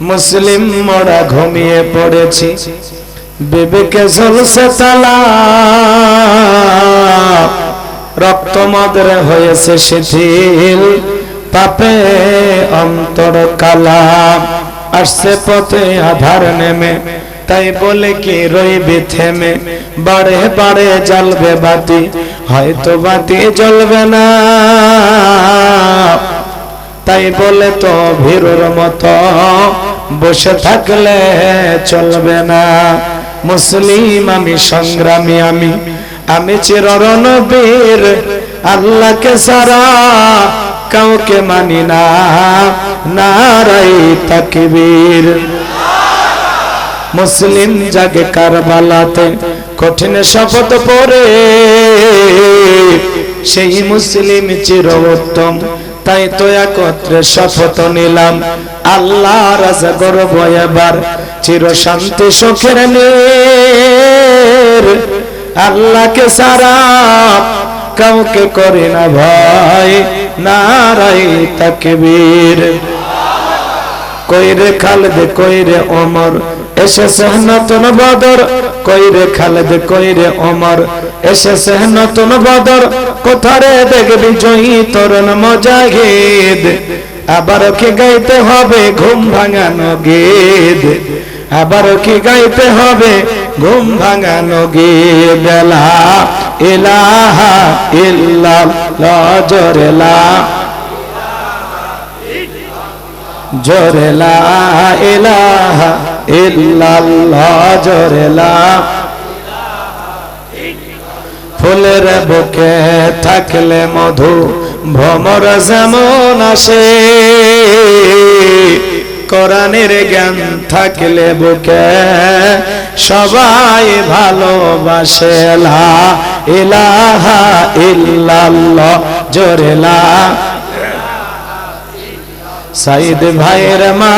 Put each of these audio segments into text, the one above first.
মুসলিম মোরা ঘুমিয়ে পড়েছি, বিবেকে জ্বলছে তালা, রক্ত মদরে হয়েছে শিথিল, পাপে অন্তর কালা। আসছে পথে আধার নেমে, তাই বলে কি রইবে থেমে, বারে বারে জ্বলবে বাতি, হয়তো বাতি জ্বলবে না, তাই বলে তো ভীরুর মতো বসে থাকলে চলবে না। মুসলিম আমি, সংগ্রামী আমি, আমি চিররণবীর, আল্লাহকে সারা কাউকে মানি না, নারায়ে তাকবীর। মুসলিম জাগে কারবালাতে কঠিন শপথ পড়ে, সেই মুসলিম চিরোত্তম, তাই তো একত্রে শপথ নিলাম, আল্লাহ রাজা গর্ব এবার চির শান্তি সুখের নীর, আল্লাহকে সারা কাউকে করে না ভয়, নারায়ে তাকবীর। কইরে খালেদ কইরে ওমর এসেছে নতুন বদর, কইরে খালেদ কইরে ওমর এসেছে নতুন বদর, কোথারে দেখবি জয়ী তরুণ মুজাহিদ, আবার কি গাইতে হবে ঘুম ভাঙানো গীত, আবার কি গাইতে হবে ঘুম ভাঙানো গীত। লা ইলাহা ইল্লাল্লাহ, জোরে লা, জোরে লা ইলাহা ইল্লাল্লাহ, জোরে লা। ফুলের বুকে থাকলে মধু ভ্রমর যেমন আসে, কোরআনের জ্ঞান থাকলে বুকে সবাই ভালোবাসে। লা ইলাহা ইল্লাল্লাহ, জোরে লা। সাইদ ভাইয়ের মা,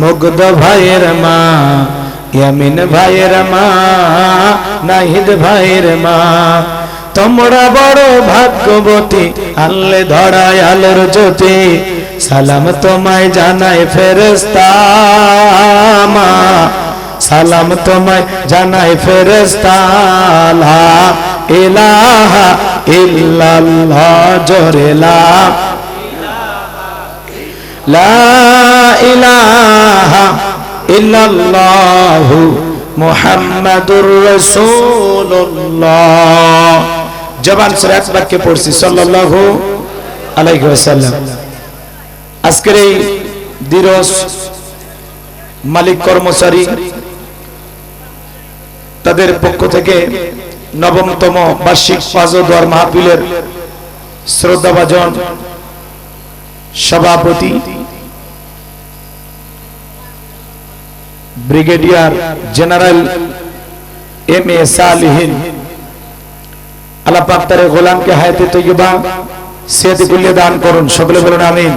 মুগ্ধ ভাইয়ের মা, ইয়ামিন ভাইয়ের মা, নাহিদ ভাইয়ের মা, তোমরা বড় ভাগ্যবতী, আনলে ধরায় আলোর জ্যোতি, সালাম তোমায় জানায় ফেরেশতা মা, সালাম তোমায় জানায় ফেরেশতা। লা ইলাহা ইল্লাল্লাহ, জোরে লা, লা ইলাহা ইল্লাল্লাহু মুহাম্মাদুর রাসূলুল্লাহ। জবান সরে এক বাক্যে পড়ছি সাল্লাল্লাহু আলাইহি ওয়াসাল্লাম। আজকের এই দিরস মালিক কর্মচারী তাদের পক্ষ থেকে নবমতম বার্ষিক পাঁচদোয়ার মাহফিলের শ্রদ্ধাভাজন সভাপতি ব্রিগেডিয়ার জেনারেল এম এ সালিহিন, আল্লাহ পাক তার গোলামকে হায়াতে তৈয়বা সেহত কুল্লিয়া দান করুন, সকলে বলুন আমিন।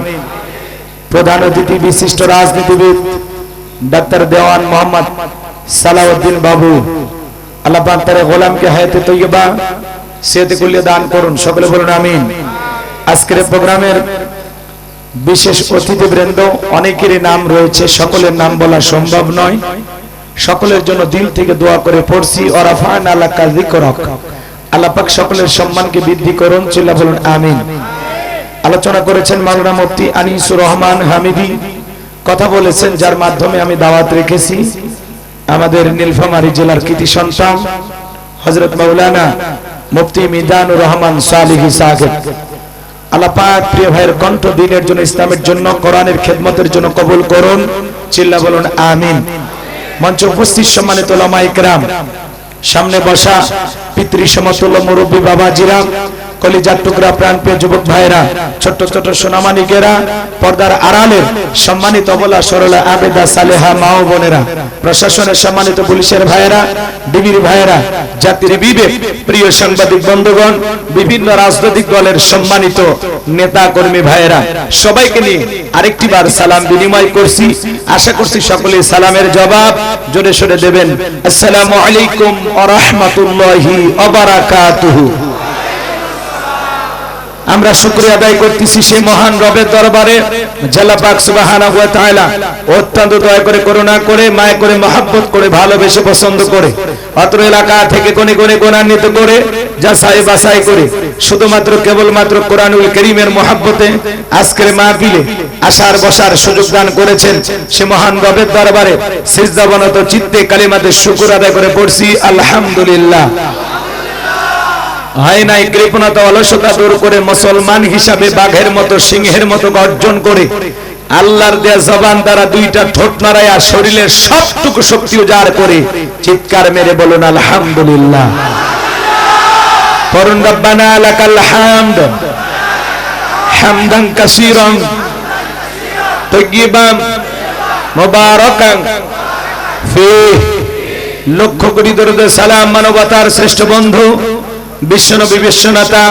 প্রধান অতিথি বিশিষ্ট রাজনীতিবিদ ডাক্তার দেওয়ান মোহাম্মদ সালাউদ্দিন বাবু, আল্লাহ পাক তার গোলামকে হায়াতে তৈয়বা সেহত কুল্লিয়া দান করুন, সকলে বলুন আমিন। আজকের প্রোগ্রামের বিশেষ অতিথিবৃন্দ, অনেকেরই নাম রয়েছে, সকলের নাম বলা সম্ভব নয়, সকলের জন্য দিল থেকে দোয়া করে পড়ছি। ওয়ারাফা'না লাকা যিকরাক, আল্লাহ পাক সকলের সম্মানকে বৃদ্ধি করুন, চিল্লা বলুন আমিন। আলোচনা করেছেন মাওলানা মুফতি আনিসুর রহমান হামিদি, কথা বলেছেন যার মাধ্যমে আমি দাওয়াত রেখেছি আমাদের নীলফামারী জেলার কৃতি সন্তান হযরত মাওলানা মুফতি মিজানুর রহমান সালিহি সাহেব। আল্লাহ পাক প্রিয় ভাইয়ের কণ্ঠ দিনের জন্য, ইসলামের জন্য, কোরআনের খেদমতের জন্য কবুল করুন, চিল্লা বলুন আমিন। মঞ্চে উপস্থিত সম্মানিত উলামায়ে কেরাম, সামনে বসা পিতৃ সমতুল্য মুরব্বী বাবাজিরা, কলিজার টুকরা প্রাণপ্রিয় যুবক ভাইরা, ছোট ছোট সোনামানিকেরা, পর্দার আড়ালের সম্মানিত অবলা সরলা আবেদা সালেহা মা ও বোনেরা, প্রশাসনের সম্মানিত পুলিশের ভাইরা, ডিবির ভাইরা, জাতির বিবেক প্রিয় সাংবাদিক বন্ধুগণ, বিভিন্ন রাজনৈতিক দলের সম্মানিত নেতা কর্মী ভাইরা, সবাইকে নিয়ে আরেকটি বার সালাম বিনিময় করছি। আশা করছি সকলে সালামের জবাব জোরে সোরে দেবেন। আসসালামু আলাইকুম ওয়া রাহমাতুল্লাহি ওয়া বারাকাতুহু। আমরা শুকরিয়া আদায় করতেছি সেই মহান রবের দরবারে আল্লাহ পাক সুবহানাহু ওয়া তাআলা অত্যন্ত দয়া করে করুণা করে মায়া করে মহব্বত করে ভালোবেসে পছন্দ করে অত্র এলাকা থেকে কোনে কোনে গুণান্বিত করে যাচাই বাছাই করে শুধুমাত্র কেবলমাত্র কোরআনুল কারীমের মহব্বতে আজকের মাহফিলে আসার বসার সুযোগ দান করেছেন সে মহান রবের দরবারে সিজদাবনত চিত্তে কালিমাতে শুকর আদায় করে পড়ছি আলহামদুলিল্লাহ। হয় নাই কৃপণতা অলসতা দূর করে মুসলমান হিসাবে বাঘের মতো সিংহের মতো গর্জন করে আল্লাহর দেয়া জবান দ্বারা দুইটা ঠোঁট নাড়ায়া শরীরের সবটুকু শক্তি উজাড় করে চিৎকার মেরে বলুন আলহামদুলিল্লাহ। পড়ুন রব্বানা লাকাল হামদ হামদান কাসীরান তাইয়িবান মুবারাকান ফীহি। লক্ষ কোটি দরুদ সালাম মানবতার শ্রেষ্ঠ বন্ধু বিশ্বনবী বিশ্বনেতা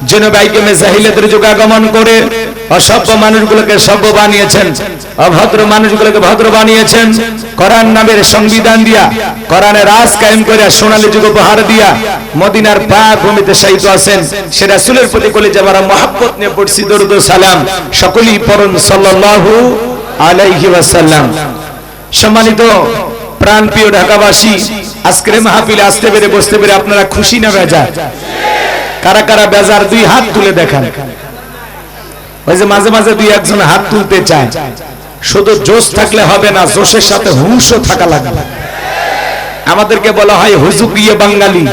যিনি বাইকেমে জাহিলিয়াতের যুগ আগমন করে অসভ্য মানুষগুলোকে সভ্য বানিয়েছেন, অভদ্র মানুষগুলোকে ভদ্র বানিয়েছেন, কোরআন নামের সংবিধান দিয়া কোরআনের রাজ কায়েম করে সোনালী যুগ উপহার দিয়া মদিনার পাক ভূমিতে শায়িত আছেন সে রাসূলের প্রতি কলিজা ভরা মহব্বত নিয়ে পড়ছি দরুদ ও সালাম। সকলেই পড়ুন সাল্লাল্লাহু আলাইহি ওয়াসাল্লাম। সম্মানিত প্রাণপ্রিয় ঢাকাবাসী, আজকের মাহফিলে আসতে পেরে বসতে পেরে আপনারা খুশি না বেজার? কারা কারা বেজার দুই হাত তুলে দেখান। ওই যে মাঝে মাঝে দুই একজন হাত তুলতে চায়, শুধু জোশ থাকলে হবে না, জোশের সাথে হুঁশও থাকা লাগবে। আমাদেরকে বলা হয় হুজুগিয়ে বাঙালি,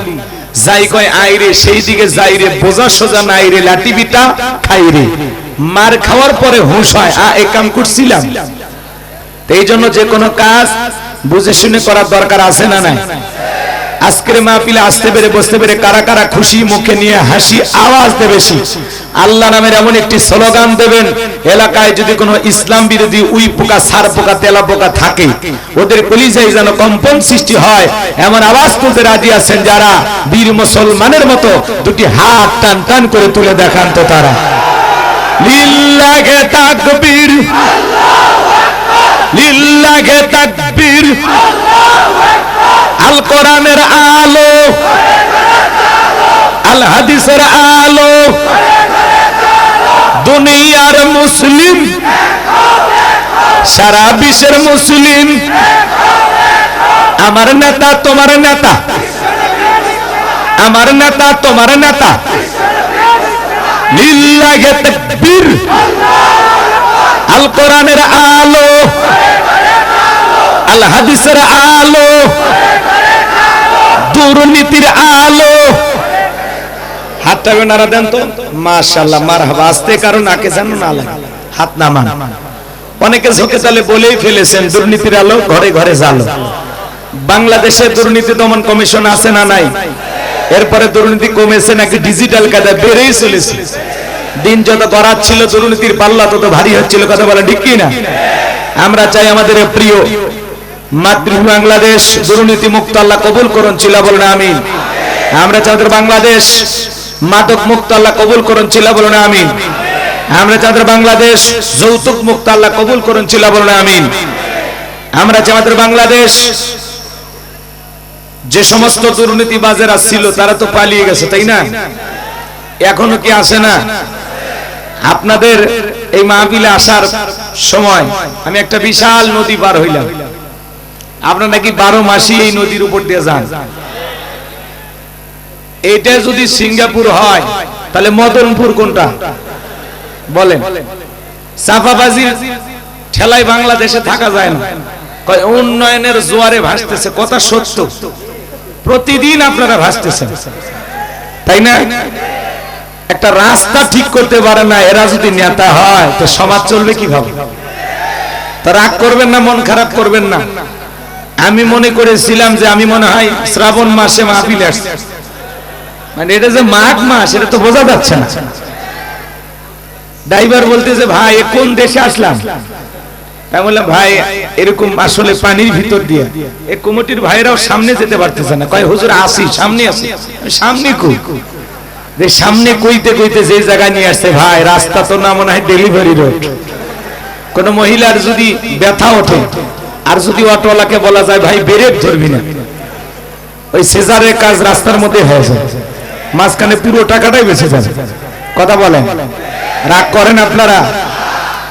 যাই কয় আইরে সেই দিকে যাইরে, বোঝা সোজা নাইরে, লাঠি বিটা খাইরে। মার খাওয়ার পরে হুঁশ হয়, এই কাম করছিলাম। এই জন্য যে কোনো কাজ বুঝে শুনে করার দরকার আছে না নাই? আজকের মাহফিলে আসতে পেরে বসতে পেরে কারা কারা খুশি মুখে নিয়ে হাসি আওয়াজ দেবে বেশি আল্লাহ নামের এমন একটি স্লোগান দেবেন, এলাকায় যদি কোনো ইসলাম বিরোধী উই পোকা সার পোকা তেলা পোকা থাকে ওদের কলিজায় যেন কম্পন সৃষ্টি হয় এমন আওয়াজ তুলতে রাজি আছেন যারা? বীর মুসলমানের মতো দুটি হাত টান টান করে তুলে দেখান তো তারা। লিল্লাহি তাকবীর, লিল্লাহি তাকবীর। আল কোরআনের আলো, আল হাদিসের আলো, দুনিয়ার মুসলিম, সারা বিশ্বের মুসলিম। আমার নেতা তোমার নেতা, আমার নেতা তোমার নেতা। লিল্লাহি তাকবীর। আল কোরআনের আলো, আল হাদিসের আলো, দুর্নীতির আলো। হাতটা নাড়া দেন তো, মাশাআল্লাহ মারহাবা। আস্তে কারণ আকে জানো না লাগে, হাত নামান। অনেকে ঝোঁকে তালে বলেই ফেলেছেন দুর্নীতির আলো ঘরে ঘরে জ্বালো। বাংলাদেশে দুর্নীতি দমন কমিশন আছে না নাই? এরপরে দুর্নীতি কমেছে নাকি ডিজিটাল কায়দায় বেড়েই চলেছে? দিন যত গড়াত ছিল দুর্নীতির পাল্লা তত ভারী হচ্ছিল, কথা বলা ঠিক কি না? আমরা চাই আমাদের প্রিয় মাতৃভূমি বাংলাদেশ দুর্নীতি মুক্ত আল্লাহ কবুল করুন, চিল্লা বলুন আমিন। আমরা চাই আমাদের বাংলাদেশ মাদক মুক্ত আল্লাহ কবুল করুন, চিল্লা বলুন আমিন। আমরা চাই আমাদের বাংলাদেশ যৌতুক মুক্ত আল্লাহ কবুল করুন, চিল্লা বলুন আমিন। আমরা চাই আমাদের বাংলাদেশ, যে সমস্ত দুর্নীতিবাজেরা ছিল তারা তো পালিয়ে গেছে তাই না? এখনো কি আসে না? আপনাদের এই মাহফিলে আসার সময় আমি একটা বিশাল নদী পার হইলাম। আপনারা নাকি 12 মাসই এই নদীর উপর দিয়ে যান। এটা যদি সিঙ্গাপুর হয় তাহলে মদনপুর কোনটা বলেন? সাফাবাজির ঠেলায় বাংলাদেশে থাকা যায় না। উন্নয়নের জোয়ারে ভাসতেছে, কথা সত্য। প্রতিদিন আপনারা ভাসতেছেন তাই না? একটা রাস্তা ঠিক করতে পারে না, এরা যদি নেতা হয় তো সমাজ চলবে কিভাবে? তা রাগ করবেন না, মন খারাপ করবেন না। আমি মনে করেছিলাম যে আমি মনে হয় শ্রাবণ মাসে মাহফিলে আসছি, মানে এটা যে মাঘ মাস এটা তো বোঝা যাচ্ছে না। ড্রাইভার বলতেছে ভাই কোন দেশে আসলাম? আমি বললাম ভাই এরকম আসলে পানির ভিতর দিয়ে। এই কমিটির ভাইরাও সামনে যেতে পারতেছে না, কয় হুজুর আসি সামনে আসি। সামনে কই? যে সামনে কইতে কইতে যে জায়গায় নিয়ে আসছে ভাই, রাস্তা তো না মনে হয় ডেলিভারি রোড। কোন মহিলার যদি ব্যথা ওঠে আর যদি অটোওয়ালাকে বলা যায় ভাই ব্রেক ধরবি না, ওই সিজারের কাজ রাস্তার মধ্যে হয়ে যায়, মাঝখানে পুরো টাকাটাই বেঁচে যাবে। কথা বলেন, রাগ করেন আপনারা?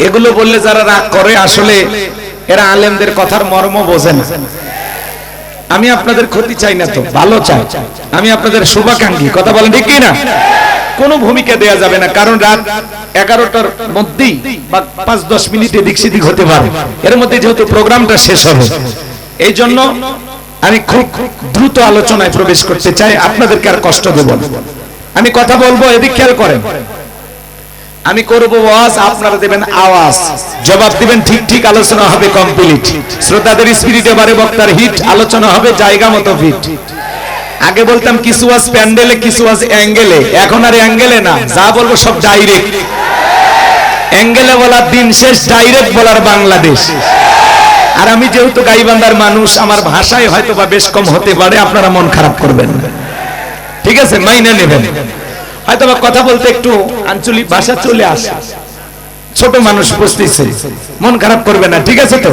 এগুলো বললে যারা রাগ করে আসলে এরা আলেমদের কথার মর্ম বোঝে না। আমি আপনাদের ক্ষতি চাই না, তো ভালো চাই, আমি আপনাদের শুভাকাঙ্ক্ষী। কথা বলেন ঠিক কি না? কোনো ভূমিকা দেয়া যাবে না, কারণ রাত 11টার মধ্যেই বা 5-10 মিনিট এদিক সেদিক হতে পারে, এর মধ্যে যেহেতু প্রোগ্রামটা শেষ হবে, এই জন্য আমি খুব দ্রুত আলোচনায় প্রবেশ করতে চাই, আপনাদেরকে আর কষ্ট দেব না। আমি কথা বলবো, এদিক খেয়াল করেন। আমি করব ওয়াজ, আপনারা দেবেন আওয়াজ, জবাব দিবেন ঠিক ঠিক, আলোচনা হবে কমপ্লিট। শ্রোতাদের স্পিরিটে বারে বক্তার হিট, আলোচনা হবে জায়গা মতো ফিট। আগে বলতাম কিছু ওয়াজ প্যান্ডেলে, কিছু ওয়াজ অ্যাঙ্গেলে, এখন আর অ্যাঙ্গেলে না, যা বলবো সব ডাইরেক্ট। অ্যাঙ্গেলে বলার দিন শেষ, ডাইরেক্ট বলার বাংলাদেশ। আর আমি যেহেতু গাইবান্ধার মানুষ, আমার ভাষায় হয়তো বা বেশ কম হতে পারে, আপনারা মন খারাপ করবেন না, ঠিক আছে? মাইনে নেবেন। হয়তো বা কথা বলতে একটু আঞ্চলিক ভাষা চলে আসে, ছোট মানুষ বুঝতেছে, মন খারাপ করবে না, ঠিক আছে? তো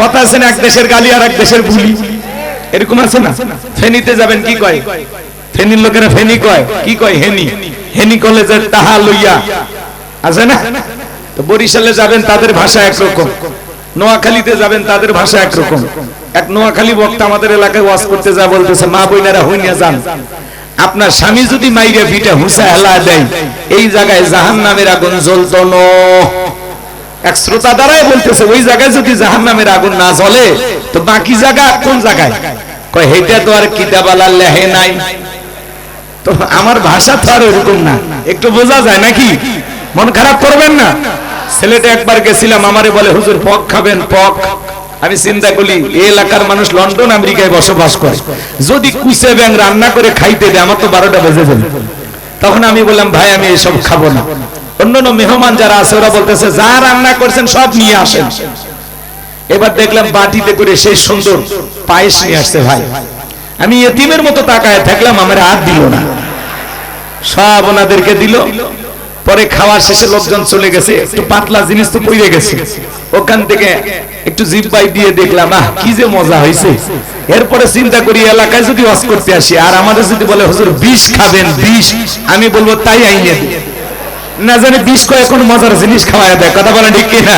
কথা আছে না, এক দেশের গালি আর এক দেশের বুলি, এরকম আছে না? ফেনীতে যাবেন, কি কয়? ফেনীর লোকেরা ফেনী কয়, কি কয়? হেনি। হেনি কলেজের তাহা লইয়া আছে না? তো বরিশালে যাবেন, তাদের ভাষা একরকম। নোয়াখালীতে যাবেন, তাদের ভাষা একরকম। এক নোয়াখালী বক্তা আমাদের এলাকায় ওয়াজ করতে যা বলতেছে, মা বইনারা হইনা যান, আপনার স্বামী যদি মাইরে পিঠে হুঁসা হেলা দেয়, এই জায়গায় জাহান্নামের আগুন জ্বলতো না। এক শ্রোতা দ্বারাই বলতেছে, ওই জায়গায় যদি জাহান্নামের আগুন না জ্বলে, তো বাকি জায়গা কোন জায়গায়? কয় হেটা তো আর কিতাবালা লেহে নাই। তো আমার ভাষা তো আর এরকম না, একটু বোঝা যায় নাকি? মন খারাপ করবেন না। ছেলেটা একবার গেছিলাম, আমারে বলে, হুজুর পক খাবেন? পক। আমি চিন্তা করি, এই এলাকার মানুষ লন্ডন আমেরিকায় বসবাস করে, যদি কুচে ব্যাং রান্না করে খাইতে দেয়, আমার তো 12টা বেজে যাবে। তখন আমি বললাম, ভাই আমি এসব খাবো না। অন্যান্য মেহমান যারা আছে ওরা বলতেছে, যা রান্না করছেন সব নিয়ে আসেন। এবার দেখলাম বাটিতে করে সেই সুন্দর পায়েস নিয়ে আসছে। ভাই আমি এতিমের মতো তাকায় থাকলাম, আমার হাত দিল না, সব ওনাদেরকে দিল। পরে খাওয়ার শেষে লোকজন চলে গেছে, একটু পাতলা জিনিস তো পড়ে গেছে, ওখান থেকে একটু জিব্বাই দিয়ে দেখলাম, আহ কি যে মজা হয়েছে। এরপরে চিন্তা করি, এলাকায় যদি ওয়াজ করতে আসি আর আমাদের যদি বলে, হুজুর বিষ খাবেন? বিষ? আমি বলবো তাই আইনে দিই, না জানি বিষ কয় এখন মজার জিনিস খাওয়ায় দেয়। কথা বলেন ঠিক কিনা?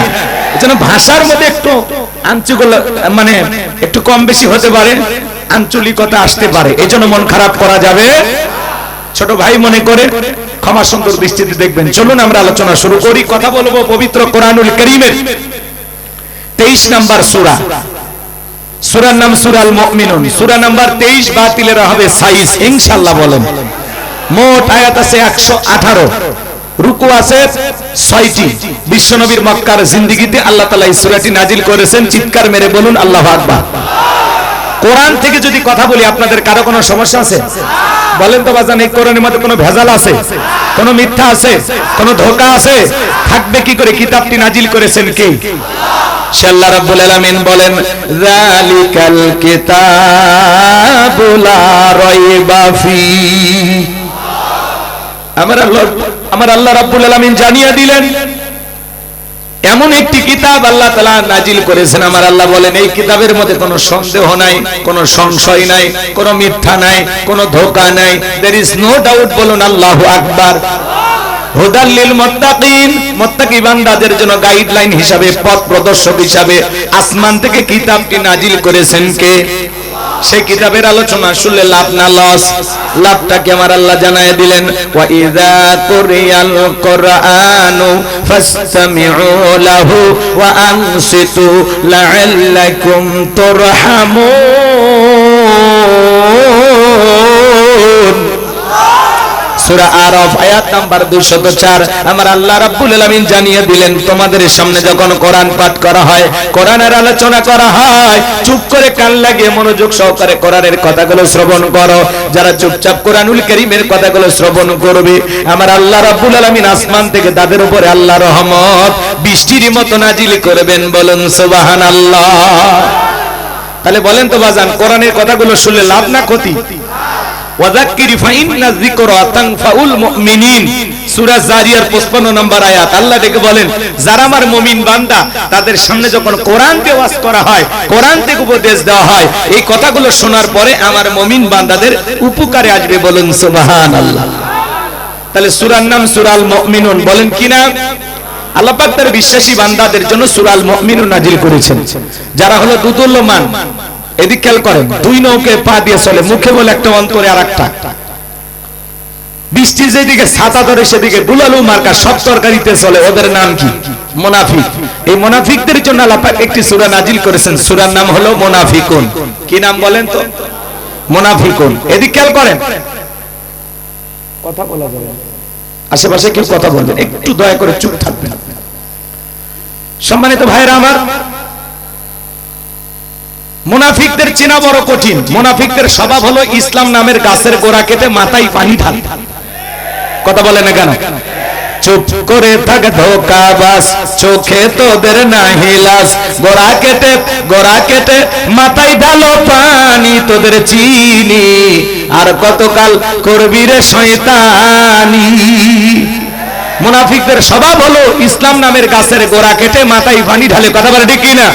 এজন্য ভাষার মধ্যে একটু আঞ্চলিক, মানে একটু কম বেশি হতে পারে, আঞ্চলিকতা আসতে পারে, এজন্য মন খারাপ করা যাবে। ছোট ভাই মনে করে ক্ষমা সুন্দর দৃষ্টিতে দেখবেন। চলুন আমরা আলোচনা শুরু করি। কথা বলবো পবিত্র কোরআনুল কারীমের 23 নাম্বার সূরা। সূরার নাম সূরাল মুমিনুন। সূরা নাম্বার 23, বাতিলের হবে 26 ইনশাআল্লাহ। বলেন, মোট আয়াত আছে 118, রুকু আছে 6টি। বিশ্বনবীর মক্কার জিন্দেগিতে আল্লাহ তাআলা এই সূরাটি নাজিল করেছেন। চিৎকার মেরে বলুন আল্লাহু আকবার। কোরআন থেকে যদি কথা বলি, আপনাদের কারো কোনো সমস্যা আছে? বলেন তো বাজান, এই কোরআনের মধ্যে কোনো ভেজাল আছে? কোনো মিথ্যা আছে? কোনো ধোঁকা আছে? থাকবে কি করে? কিতাবটি নাজিল করেছেন কে? সে আল্লাহ রাব্বুল আলামিন বলেন, যালিকাল কিতাবু লা রাইবা ফি। আমার আল্লাহ রাব্বুল আলামিন জানিয়ে দিলেন, এমন একটি কিতাব আল্লাহ তাআলা নাজিল করেছেন। আমার আল্লাহ বলেন, এই কিতাবের মধ্যে কোনো সন্দেহ নাই, কোনো সংশয় নাই, কোনো মিথ্যা নাই, কোনো ধোঁকা নাই। there is no doubt। বলুন আল্লাহু আকবার। হুদাল লিল মুত্তাকিন, মুত্তাকি বান্দাদের জন্য গাইডলাইন হিসাবে, পথ প্রদর্শক হিসাবে আসমান থেকে কিতাবটি নাজিল করেছেন কে? সেই কিতাবের আলোচনা শুনলে লাভ না লস? লাভটাকে আমার আল্লাহ জানায় দিলেন, ওয়া ইযা কুরিয়াল কুরআনু ফাসতামিউ লাহু ওয়া আনসিতু লাআল্লাকুম তুরহামুন। সূরা আরাফ আয়াত নাম্বার 204। আমার আল্লাহ রাব্বুল আলামিন জানিয়ে দিলেন, তোমাদের সামনে যখন কোরআন পাঠ করা হয়, কোরআনের আলোচনা করা হয়, চুপ করে কান লাগিয়ে মনোযোগ সহকারে কোরআনের কথাগুলো শ্রবণ করো। যারা চুপচাপ কোরআনুল কারীমের কথাগুলো শ্রবণ করবে, আমার আল্লাহ রাব্বুল আলামিন আসমান থেকে তাদের উপরে আল্লাহর রহমত বৃষ্টির মতো নাজিল করবেন। বলুন সুবহানাল্লাহ। তাহলে বলেন তো বাজান, কোরআনের কথাগুলো শুনলে লাভ না ক্ষতি? ওয়াযাক্কির ফাইন্না যিকরা তানফাউল মুমিনিন। সূরা জারিয়ার 55 নম্বর আয়াত। আল্লাহ ডেকে বলেন, যারা আমার মুমিন বান্দা, তাদের সামনে যখন কোরআন দিয়ে ওয়াজ করা হয়, কোরআন থেকে উপদেশ দেওয়া হয়, এই কথাগুলো শোনার পরে আমার মুমিন বান্দাদের উপকারে আসবে। বলুন সুবহানাল্লাহ। তাহলে সূরার নাম সূরাল মুমিনুন, বলেন কি না? আল্লাহ পাক তার বিশ্বাসী বান্দাদের জন্য সূরাল মুমিনুন নাজিল করেছেন, যারা হলো দুদুল্যমান। এদিক খেয়াল করেন, দুই নৌকে পা দিয়ে চলে, মুখে বলে একটা, অন্তরে আরেকটা। বৃষ্টি যেদিকে ছাতা ধরে সেদিকে বুলালু মার্কা সব তরকারিতে চলে, ওদের নাম কি? মুনাফিক। এই মুনাফিকদের জন্য আল্লাহ পাক একটি সূরা নাজিল করেছেন, সূরার নাম হলো মুনাফিকুন। কি নাম বলেন তো? মুনাফিকুন। এদিক খেয়াল করেন, কথা বলা যাবে, আশেপাশে কেউ কথা বলবেন, একটু দয়া করে চুপ থাকবেন। সম্মানিত ভাইরা আমার, মুনাফিকদের চেনা বড় কঠিন। মুনাফিকদের স্বভাব হলো ইসলাম নামের গাছের গোড়া কেটে মাথায় পানি ঢাল। কথা বলে না কেন? চুপ করে থাক ধোঁকাবাজ, চোখে তোদের নাহি লাজ, গোড়া কেটে মাথায় ঢালো পানি, তোদের চিনি আর কতকাল করবি রে শয়তানি। মুনাফিকদের স্বভাব হলো ইসলাম নামের গাছের গোড়া কেটে মাথায় পানি ঢালে। কথা বলে ঠিক কিনা?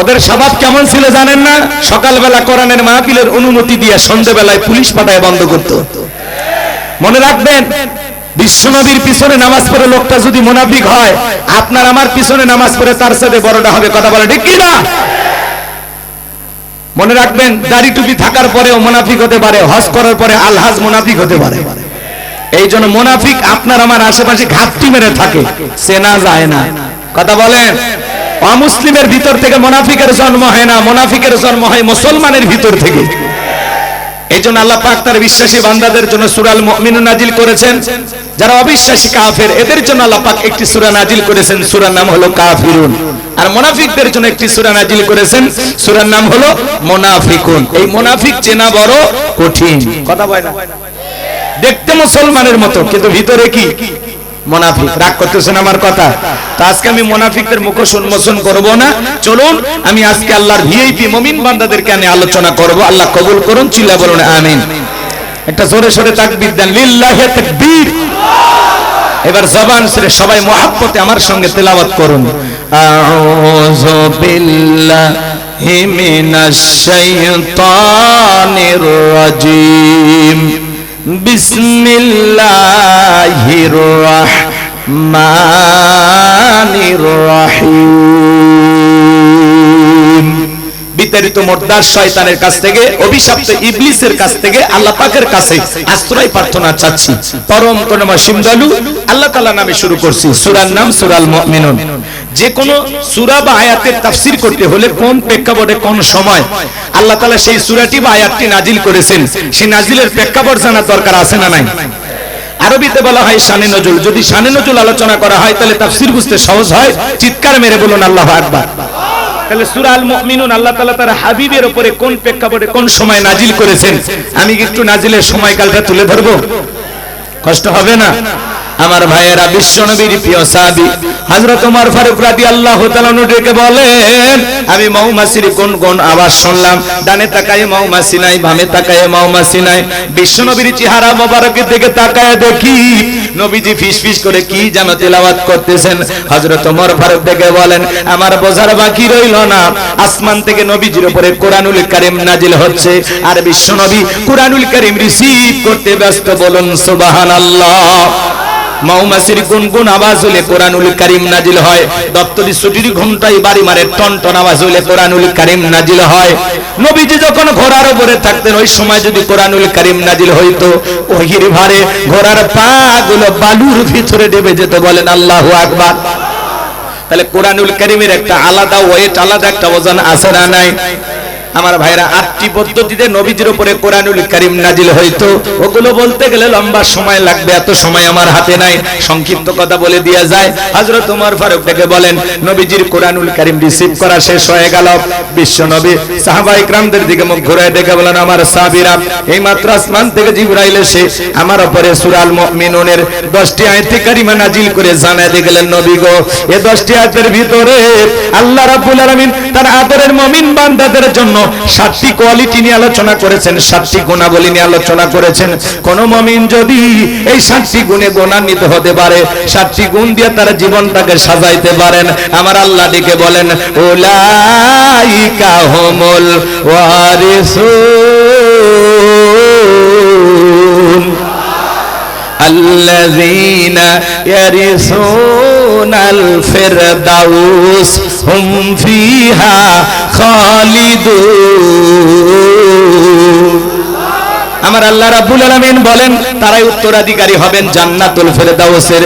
ওদের স্বভাব কেমন ছিল জানেন না? সকালবেলা কোরআনের মাহফিলের অনুমতি দিয়ে সন্ধ্যাবেলায় পুলিশ পাঠায় বন্ধ করত। মনে রাখবেন, বিশ্বনবীর পিছনে নামাজ পড়ে লোকটা যদি মুনাফিক হয়, আপনার আমার পিছনে নামাজ পড়ে তার সাথে বড়টা হবে। কথা বলে ঠিক কিনা? মনে রাখবেন, দাড়ি টুপি থাকার পরেও মুনাফিক হতে পারে, হজ করার পরে আলহাজ মুনাফিক হতে পারে। এই জন্য মুনাফিক আপনার আমার আশেপাশে ঘাপটি মেরে থাকে, চেনা যায় না। কথা বলেন, অমুসলিমের ভিতর থেকে মুনাফিকের জন্ম হয় না, মুনাফিকের জন্ম হয় মুসলমানের ভিতর থেকে। এই জন্য আল্লাহ পাক তার বিশ্বাসী বান্দাদের জন্য সূরাল মুমিনুন নাজিল করেছেন। যারা অবিশ্বাসী কাফের, এদের জন্য আল্লাহ পাক একটি সূরা নাজিল করেছেন, সূরার নাম হলো কাফিরুন। আর মুনাফিকদের জন্য একটি সূরা নাজিল করেছেন, সূরার নাম হলো মুনাফিকুন। এই মুনাফিক চেনা বড় কঠিন। কথা বলে না? দেখতে মুসলমানের মতো, কিন্তু ভিতরে কি? মুনাফিক। রাগ করতেছেন আমার কথা? তো আজকে আমি মুনাফিকদের মুখোশ উন্মোচন করব না। চলুন আমি আজকে আল্লাহর ভিআইপি মুমিন বান্দাদেরকে নিয়ে আলোচনা করব। আল্লাহ কবুল করুন, চিল্লা বলুন আমিন। একটা জোরে সোরে তাকবীর দেন, লিল্লাহি তাকবীর। এবার জবান ছেড়ে সবাই মুহাব্বতে আমার সঙ্গে তেলাওয়াত করুন, আউযু বিল্লাহি মিনাশ শাইতানির রাজীম, বিসমিল্লাহির রহমানির রহিম। বিতাড়িত মুর্দার শয়তানের কাছ থেকে, অভিশপ্ত ইবলিসের কাছ থেকে আল্লাহ পাকের কাছে আশ্রয় প্রার্থনা চাচ্ছি। পরম করুণাময় দয়ালু আল্লাহ তাআলা নামে শুরু করছি। সূরার নাম সূরাল মুমিনুন। যে কোনো সূরা বা আয়াতের তাফসীর করতে হলে কোন প্রেক্ষাপটে কোন সময় আল্লাহ তাআলা সেই সূরাটি বা আয়াতটি নাজিল করেছেন, সেই নাজিলের প্রেক্ষাপট জানার দরকার আছে না নাই? আরবিতে বলা হয় শানে নজুল। যদি শানে নজুল আলোচনা করা হয় তাহলে তাফসীর বুঝতে সহজ হয়। চিৎকার মেরে বলুন আল্লাহু আকবার। তাহলে সূরা আল মুমিনুন আল্লাহ তাআলা তার হাবিবের উপরে কোন প্রেক্ষাপটে কোন সময় নাজিল করেছেন, আমি একটু নাজিলের সময়কালটা তুলে ধরবো, কষ্ট হবে না? আমার ভাইয়েরা, বিশ্বনবীর প্রিয় সাহাবী হযরত ওমর ফারুক রাদিয়াল্লাহু তাআলা ডেকে বলেন, আমি মৌমাছির গুনগুন আওয়াজ শুনলাম, ডানে তাকায় মৌমাছি নাই, বামে তাকায় মৌমাছি নাই। বিশ্বনবীর চেহারা মোবারকের দিকে তাকায় দেখি নবীজি ফিসফিস করে কি যেন তেলাওয়াত করতেছেন। হযরত ওমর ফারুক ডেকে বলেন, আমার বোঝার বাকি রইল না, আসমান থেকে নবীজির উপরে কোরআনুল কারীম নাজিল হচ্ছে, আর বিশ্বনবী কোরআনুল কারীম রিসিভ করতে ব্যস্ত। বলুন সুবহানাল্লাহ। মৌমাছির গুনগুন আওয়াজ হলে কোরআনুল কারীম নাজিল হয়, দপ্তরি ছুটির ঘন্টায় বাড়ি মারে টনটন আওয়াজ হলে কোরআনুল কারীম নাজিল হয়। নবীজি যখন ঘোড়ার উপরে থাকতেন, ওই সময় যদি কোরআনুল কারীম নাজিল হইতো, ওহির ভারে ঘোড়ার পা গুলো বালুর ভিতরে ডুবে যেত। বলেন আল্লাহু আকবার। তাহলে কোরআনুল কারীমের একটা আলাদা ওয়েট, আলাদা একটা ওজন আছে না নাই? আমার ভাইরা, 8টি পদ্ধতিতে নবীজির উপরে কোরআনুল কারীম নাজিল হইতো। ওগুলো বলতে গেলে লম্বা সময় লাগবে, এত সময় আমার হাতে নাই, সংক্ষিপ্ত কথা বলে দেয়া যায়। হযরত ওমর ফারুক ডেকে বলেন, নবীজির কোরআনুল কারীম রিসিভ করা শেষ হয়ে গেল। বিশ্ব নবী সাহাবায়ে কেরামদের দিকে মুখ ঘুরায় ডেকে বলেন, আমার সাহাবীরা, এই মাত্র আসমান থেকে জিবরাইল এসে আমার উপরে সূরা আল মুমিনুনের 10টি আয়াতে কারিমা নাজিল করে জানায় দিয়ে গেলেন, নবী গো, এই 10টি আয়াতের ভিতরে আল্লাহ রাব্বুল আলামিন তার আদরের মুমিন বান্দাদের জন্য 7টি কোয়ালিটি নিয়ে আলোচনা করেছেন, 7টি গুণাবলী নিয়ে আলোচনা করেছেন। কোন মুমিন যদি এই 7টি গুণে গুণান্বিত হতে পারে, 7টি গুণ দিয়ে তার জীবনটাকে সাজাইতে পারেন, আমার আল্লাহ ডেকে বলেন, উলাইকা হুমুল ওয়ারিসুন। আল্লাযীনা ইয়ারিসুনাল ফিরদাউস হুম ফিহা খালিদুন। আমার আল্লাহ রাব্বুল আলামিন বলেন তারাই উত্তরাধিকারী হবেন জান্নাতুল ফিরদাউসের,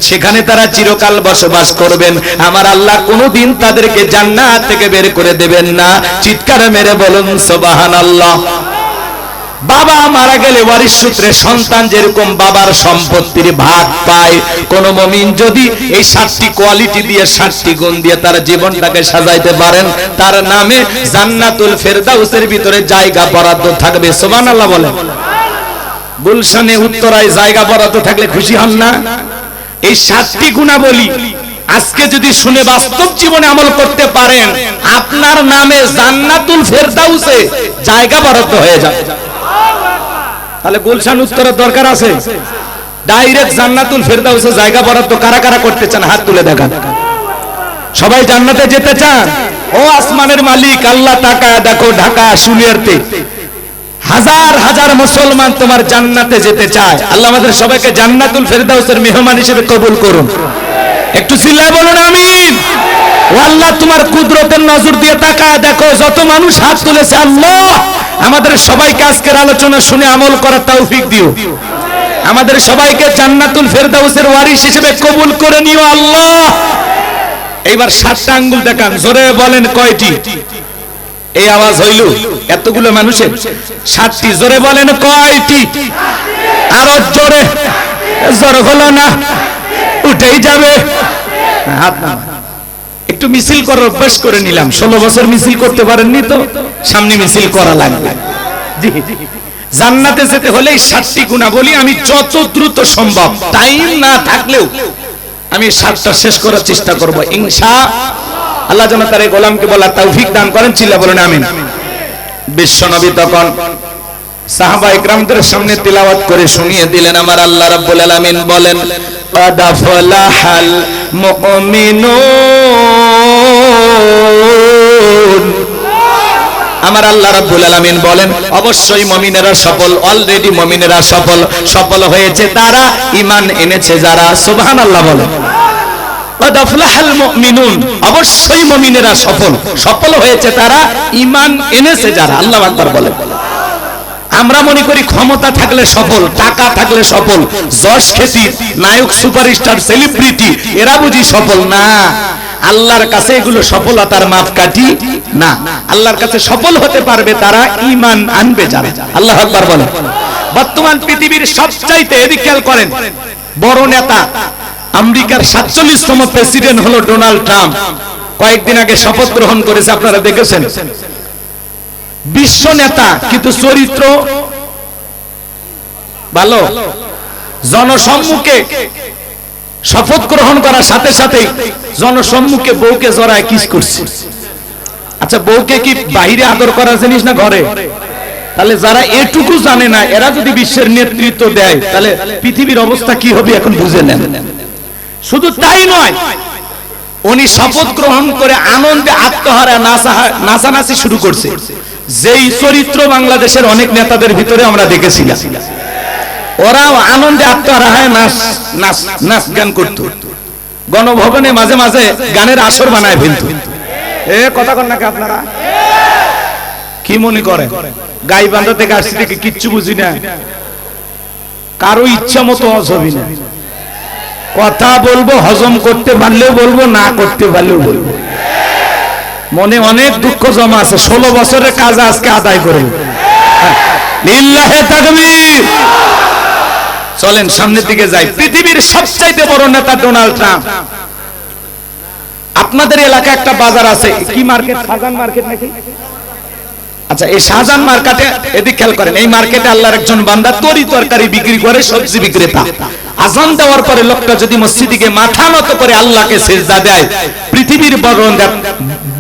সেখানে তারা চিরকাল বসবাস করবেন। আমার আল্লাহ কোনোদিন তাদেরকে জান্নাত থেকে বের করে দেবেন না। চিৎকার মেরে বলুন সুবহানাল্লাহ। বাবা মারা গেলে ওয়ারিশ সূত্রে সন্তান যেরকম বাবার সম্পত্তির ভাগ পায়, কোন মুমিন যদি এই 7টি কোয়ালিটি দিয়ে 7টি গুণ দিয়ে তার জীবনটাকে সাজাইতে পারেন, তার নামে জান্নাতুল ফেরদাউসের ভিতরে জায়গা বরাদ্দ থাকবে। সুবহানাল্লাহ বলেন। গুলশানে উত্তরায় জায়গা বরাদ্দ থাকলে খুশি হন না? এই 7টি গুণাবলী আজকে যদি শুনে বাস্তব জীবনে আমল করতে পারেন, আপনার নামে জান্নাতুল ফেরদাউসে জায়গা বরাদ্দ হয়ে যাবে। তাহলে গুলশান উত্তরের দরকার আছে? ডাইরেক্ট জান্নাতুল ফেরদাউসে জায়গা বরাদ্দ কারা কারা করতে চান হাত তুলে দেখান। সবাই জান্নাতে যেতে চান? ও আসমানের মালিক আল্লাহ, তাকায় দেখো ঢাকা শুনিয়ারতে হাজার হাজার মুসলমান তোমার জান্নাতে যেতে চায়। আল্লাহ আমাদের সবাইকে জান্নাতুল ফেরদাউসের মেহমান হিসেবে কবুল করুন। একটু চিল্লায় বলুন আমিন। ও আল্লাহ, তোমার কুদরতের নজর দিয়ে তাকায় দেখো যত মানুষ হাত তুলেছে, আল্লাহ আমাদের সবাইকে আজকের আলোচনা শুনে আমল করার তৌফিক দিও। আমাদের সবাইকে জান্নাতুল ফেরদাউসের ওয়ারিশ হিসেবে কবুল করে নিও আল্লাহ। এইবার 7টা আঙ্গুল দেখান, জোরে বলেন কয়টি? এই আওয়াজ হইল এতগুলো মানুষের 7টি, জোরে বলেন কয়টি? আরো জোরে, জোর হলো না, উঠেই যাবে। হাত না, একটু মিছিল করার অভ্যাস করে নিলাম। 16 বছর মিছিল করতে পারেননি তো, সামনে মিছিল করা লাগবে। জান্নাতে যেতে হলে 7টি গুণাবলী আমি যত দ্রুত সম্ভব, টাইম না থাকলেও আমি 7টা শেষ করার চেষ্টা করব ইনশাআল্লাহ। যেন তার এই গোলামকে বলার তৌফিক দান করেন। চিল্লা বলেন আমিন। বিশ্বনবী তখন সাহাবা ইকরামদের সামনে তিলাওয়াত করে শুনিয়ে দিলেন। আমার আল্লাহ রাব্বুল আলামিন বলেন, قد أفلح المؤمنون। আমার আল্লাহ রাব্বুল আলামিন বলেন অবশ্যই মুমিনেরা সফল, অলরেডি মুমিনেরা সফল হয়েছে তারা, ঈমান এনেছে যারা। সুবহানাল্লাহ বলেন। قد أفلح المؤمنون, অবশ্যই মুমিনেরা সফল হয়েছে তারা, ঈমান এনেছে যারা। আল্লাহু আকবার বলেন। আমরা মনে করি ক্ষমতা থাকলে সফল, টাকা থাকলে সফল, যশ খ্যাতি, নায়ক, সুপারস্টার, সেলিব্রিটি এরা বুঝি সফল না। আল্লাহর কাছে এগুলো সফলতার মাপকাঠি না। আল্লাহর কাছে সফল হতে পারবে তারা, ঈমান আনবে যারা। আল্লাহু আকবার বলেন। বর্তমান পৃথিবীর সবচাইতে, এদিকে খেয়াল করেন, বড় নেতা আমেরিকার 47তম প্রেসিডেন্ট হলো ডোনাল্ড ট্রাম্প। কয়েকদিন আগে শপথ গ্রহণ করেছে, আপনারা দেখেছেন। বিশ্ব নেতা কিন্তু চরিত্র ভালো। জনসম্মুখে শপথ গ্রহণ করার সাথে সাথে জনসম্মুখে বউকে জড়ায় কিস করছে। আচ্ছা, বউকে কি বাইরে আদর করার জিনিস না ঘরে? তাহলে যারা এটুকু জানে না, এরা যদি বিশ্বের নেতৃত্ব দেয় তাহলে পৃথিবীর অবস্থা কি হবে এখন বুঝে নেন। শুধু তাই নয়, উনি শপথ গ্রহণ করে আনন্দে আত্মহারা নাচানাচি শুরু করছে। যেই চরিত্র বাংলাদেশের অনেক নেতাদের ভিতরে আমরা দেখেছিলাম, ওরাও আনন্দে আত্মহারা হয় নাচ গান করত। গণভবনে মাঝে মাঝে গানের আসর বানায় ফেলত। কথা কন নাকি আপনারা? কি মনে করে গাইবান্ধা থেকে আসছি থেকে কিচ্ছু বুঝি না, কারো ইচ্ছা মতো অজবি না। কথা বলবো, হজম করতে পারলেও বলবো, না করতে পারলেও বলবো। মনে অনেক দুঃখ জমা আছে, 16 বছরের কাজ আজকে আদায় করে। লিল্লাহে তাকবীর। চলেন সামনের দিকে যাই। পৃথিবীর সবচাইতে বড় নেতা ডোনাল্ড ট্রাম্প। আপনাদের এলাকায় একটা বাজার আছে, কি মার্কেট? শাহজাহান মার্কেট নাকি? আচ্ছা, এই শাহজাহান মার্কেটে এদিকে খেয়াল করেন, এই মার্কেটে আল্লাহর একজন বান্দা তরি তরকারি বিক্রি করে, সবজি বিক্রেতা। আযান দেওয়ার পরে লোকটা যদি মসজিদে গিয়ে মাথা নত করে আল্লাহকে সিজদা দেয়, পৃথিবীর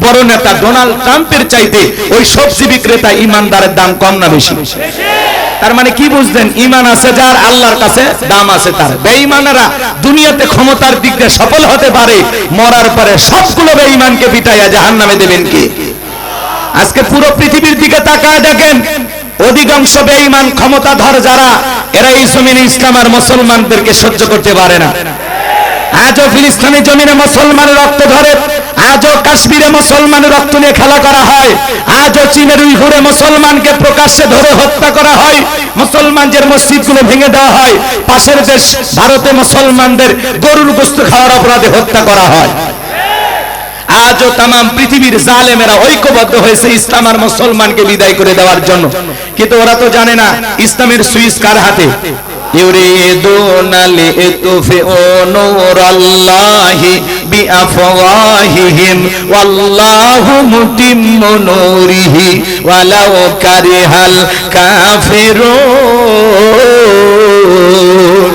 বড় নেতা ডোনাল্ড ট্রাম্পের চাইতে ওই সবজি বিক্রেতা ইমানদারের দাম কম না বেশি? তার মানে কি বুঝলেন? ঈমান আছে যার, আল্লাহর কাছে দাম আছে তার। বেঈমানেরা দুনিয়াতে ক্ষমতার দিক দিয়ে সফল হতে পারে, মরার পরে সবগুলো বেঈমানকে পিটাইয়া জাহান্নামে দেবেন কে? আজকে পুরো পৃথিবীর দিকে তাকায় দেখেন, অধিকাংশ বেঈমান ক্ষমতাধর যারা, এরা এই জমিনে ইসলাম আর মুসলমানদেরকে সহ্য করতে পারে না। আজও ফিলিস্তিনের জমিনে মুসলমানের রক্ত ধরে, আজও কাশ্মীরে মুসলমানের রক্ত নিয়ে খেলা করা হয়, আজও চীনের উইঘুরে মুসলমানকে প্রকাশ্যে ধরে হত্যা করা হয়, মুসলমানদের মসজিদগুলো ভেঙে দেওয়া হয়, পাশের দেশ ভারতে মুসলমানদের গরুর গোশত খাওয়ার অপরাধে হত্যা করা হয়। আজও তাম পৃথিবীর জালেমেরা ঐক্যবদ্ধ হয়েছে ইসলাম আর মুসলমানকে বিদায় করে দেওয়ার জন্য, কিন্তু ওরা তো জানে না ইসলামের সুইচ কার হাতে। ইউরিদুনা লিতুফিউ নূরাল্লাহি বিআফওয়াহিহিম ওয়াল্লাহু মুতিম্মু নূরিহি ওয়ালাউ কারিহাল কাফিরুন।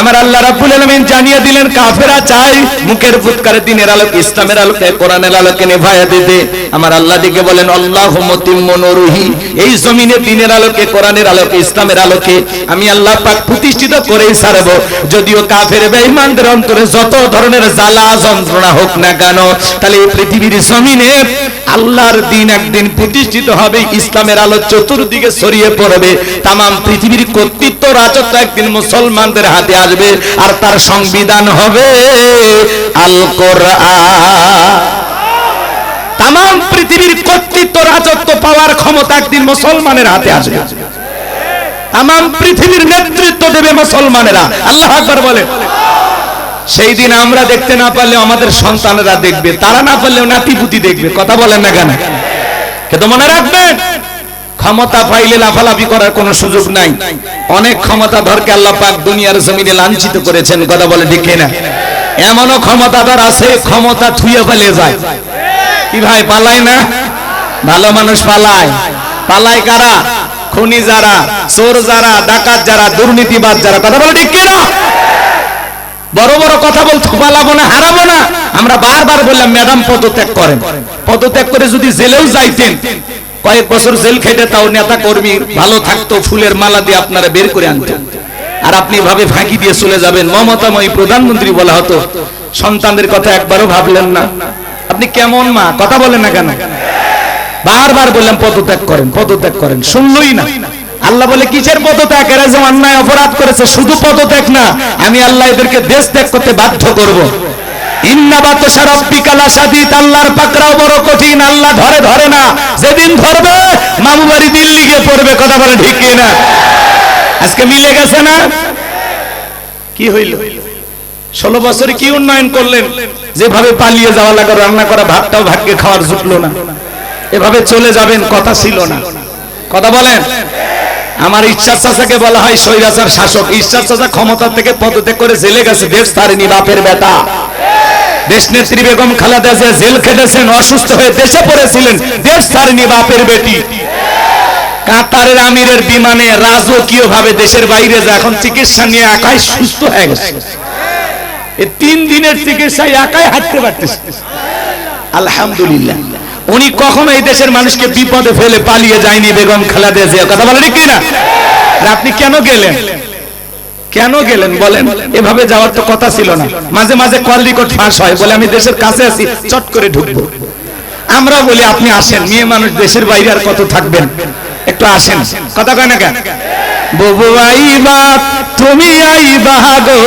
আমার আল্লাহ রাব্বুল আলামিন জানিয়ে দিলেন কাফেররা চায় মুখের ফুৎকারে দিনের আলোকে, ইসলামের আলোকে, কোরআনের আলোকে নেভায়া দিতে। আমার আল্লাহ দিকে বলেন আল্লাহু মুতিম্মু নূরিহি, এই জমিনে দিনের আলোকে, কোরআনের আলোকে, ইসলামের আলোকে আমি আল্লাহ পাক প্রতিষ্ঠিত করেই ছাড়ব। যদিও কাফের বেঈমানদের অন্তরে যত ধরনের জ্বালা যন্ত্রণা হোক না কেন, তাহলে এই পৃথিবীর জমিনে আল্লাহর দিন একদিন প্রতিষ্ঠিত হবে, ইসলামের আলো চতুর্দিকে ছড়িয়ে পড়বে, তামাম পৃথিবীর কর্তৃত্ব রাজত্ব একদিন মুসলমানদের হাতে আসবে, আর তার সংবিধান হবে আল কোরআন। তামাম পৃথিবীর কর্তৃত্ব রাজত্ব পাওয়ার ক্ষমতা একদিন মুসলমানের হাতে আসবে, তামাম পৃথিবীর নেতৃত্ব দেবে মুসলমানেরা। আল্লাহু আকবার বলে। সেই দিন আমরা দেখতে না পারলেও আমাদের সন্তানেরা দেখবে, তারা না পারলেও নাতিপুতি দেখবে। কথা বলেন না কেন? কিন্তু মনে রাখবেন, ক্ষমতা পাইলে লাফালাফি করার কোনো সুযোগ নাই। অনেক ক্ষমতাধরকে আল্লাহ পাক দুনিয়ার জমিনে লাঞ্ছিত করেছেন। কথা বলে ঠিক না? এমনও ক্ষমতাধর আছে ক্ষমতা থুয়ে ফেলে যায়। কি ভাই, পালায় না? ভালো মানুষ পালায়। পালায় কারা? খুনি যারা, চোর যারা, ডাকাত যারা, দুর্নীতিবাজ যারা। কথা বলে ঠিক না? বড় বড় কথা বলতে পালাবো না, হারাবো না। আমরা বারবার বললাম ম্যাডাম পদত্যাগ করেন। পদত্যাগ করে যদি জেলেও যাইতেন, কয়েক বছর জেল খেটে তাও নেতা কর্মী ভালো থাকতো, ফুলের মালা দিয়ে আপনারা বের করে আনতেন। আর আপনি ভাবে ফাঁকি দিয়ে চলে যাবেন। মমতাময়ী প্রধানমন্ত্রী বলা হতো, সন্তানদের কথা একবারও ভাবলেন না। আপনি কেমন মা? কথা বলেন না কেন? বারবার বললাম পদত্যাগ করেন, পদত্যাগ করেন, শুনলই না। আল্লাহ বলে কিসের পদত্যাগ? এরা যে অন্যায় অপরাধ করেছে, শুধু পদত্যাগ না, আমি আল্লাহ এদেরকে দেশ ত্যাগ করতে বাধ্য করব। ইন্না বাতশা রাব্বিকা লাশাদীদ, আল্লাহর পাকড়াও বড় কঠিন। আল্লাহ ধরে ধরে না, যেদিন ধরবে মামু বাড়ি দিল্লি গিয়ে পড়বে। কথা বলে ঠিক না? আজকে মিলে গেছে না? কি হইল? 16 বছরে কি উন্নয়ন করলেন? যেভাবে পালিয়ে যাওয়া লাগে, রান্না করা ভাতটাও ভাগ্যে খাওয়ার জুটলো না, এভাবে চলে যাবেন, কথা ছিল না। কথা বলেন। আমার ইচ্ছার চাচাকে বলা হয় স্বৈরাচার শাসক। ইচ্ছার চাচা ক্ষমতা থেকে পদত্যাগ করে জেলে গেছে, দেশ ছাড়েনি, বাপের বেটা। দেশ নেত্রী বেগম খালেদা জিয়া জেল খেটেছেন, অসুস্থ হয়ে দেশে পড়েছিলেন, দেশ ছাড়েনি, বাপের বেটি। কাতারের আমিরের বিমানে রাজকীয় ভাবে দেশের বাইরে যায়, এখন চিকিৎসা নিয়ে একাই সুস্থ হয়ে গেছে। এই 3 দিনের চিকিৎসায় একাই হাঁটতে পারতেছে। আলহামদুলিল্লাহ। উনি কখনো এই দেশের মানুষকে বিপদে ফেলে পালিয়ে যায়নি, বেগম খালেদা জিয়া। কথা বলেন কি না? আর আপনি কেন গেলেন? কেন গেলেন বলেন? এভাবে যাওয়ার তো কথা ছিল না। মাঝে মাঝে কল রেকর্ড ফাঁস হয়, বলে আমি দেশের কাছে আছি, চট করে ঢুকবো। আমরা বলি আপনি আসেন, মেয়ে মানুষ দেশের বাইরে আর কত থাকবেন, একটু আসেন। কথা কয় না কেন? বুবু আইবা, তুমি আইবা গো,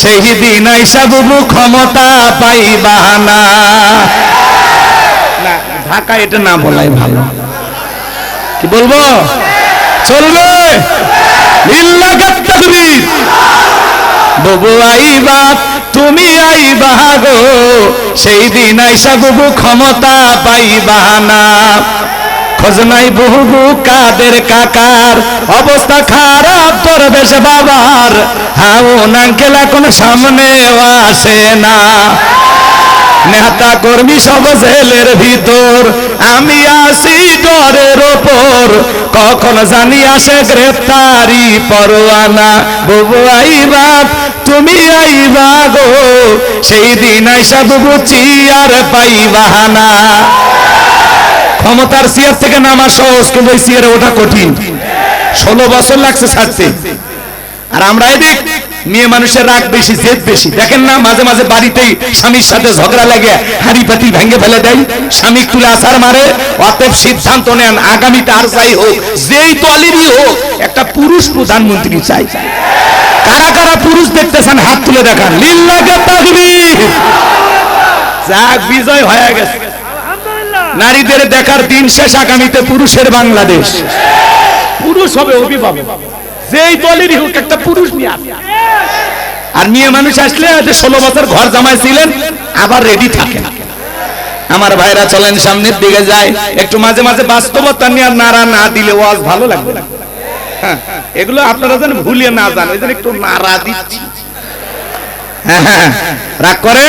সেই দিন আইসা বুবু ক্ষমতা পাইবা না। না, ঢাকা এটা না বলাই ভালো। কি বলবো? চলবে? লিল্লাহিত তাকবীর। বুবু আইবা, তুমি আইবা গো, সেই দিন আইসা বুবু ক্ষমতা পাইবা না। খোঁজ নাই বুবু কাদের কাকার, অবস্থা খারাপ দরবেশ বাবার, হাউন আঙ্কেল এখন সামনেও আসে না। নেতা কর্মী সব জেলের ভিতর, আমি আসি ডরের ওপর, কখন জানি আসে গ্রেফতারি পরোয়ানা। বুবু আইবা, তুমি আইবা গো, সেই দিন আইসা বুবু চিয়ার পাইবা না। ক্ষমতার চেয়ার থেকে নামা সহজ, কিন্তু ওই চেয়ারে ওঠা কঠিন। 16 বছর লাগছে ছাড়তে। আর আমরা এদিক মেয়ে মানুষের রাগ বেশি, জেদ বেশি। দেখেন না মাঝে মাঝে বাড়িতেই স্বামীর সাথে ঝগড়া লাগে হাড়ি পাতি ভেঙে ফেলে দেয়, স্বামী তুলে আছাড় মারে। অতএব সিদ্ধান্ত নেন আগামীতে আর যাই হোক, যেই দলেরই হোক, একটা পুরুষ প্রধানমন্ত্রী চাই। কারা কারা পুরুষ দেখতেছেন হাত তুলে দেখান। লিল্লাহি তাকবীর। যাক, বিজয় হয়ে গেছে। নারীদের দেখার দিন শেষ, আগামীতে পুরুষের বাংলাদেশ। পুরুষ হবে অভিভাবক, যেই দলেরই হোক একটা পুরুষ নিয়ে আসে। আর মেয়ে মানুষ আসলে 16 বছর ঘর জামাই ছিলেন, আবার রেডি থাকেন। আমার ভাইরা চলেন সামনের দিকে যায়, একটু মাঝে মাঝে বাস্তবতা নিয়ে নাড়া না দিলে ওয়াজ ভালো লাগবে না। হ্যাঁ, এগুলো আপনারা যেন ভুলিয়ে না যান, ওই জন্য একটু নাড়া দিচ্ছি। হ্যাঁ, রাগ করে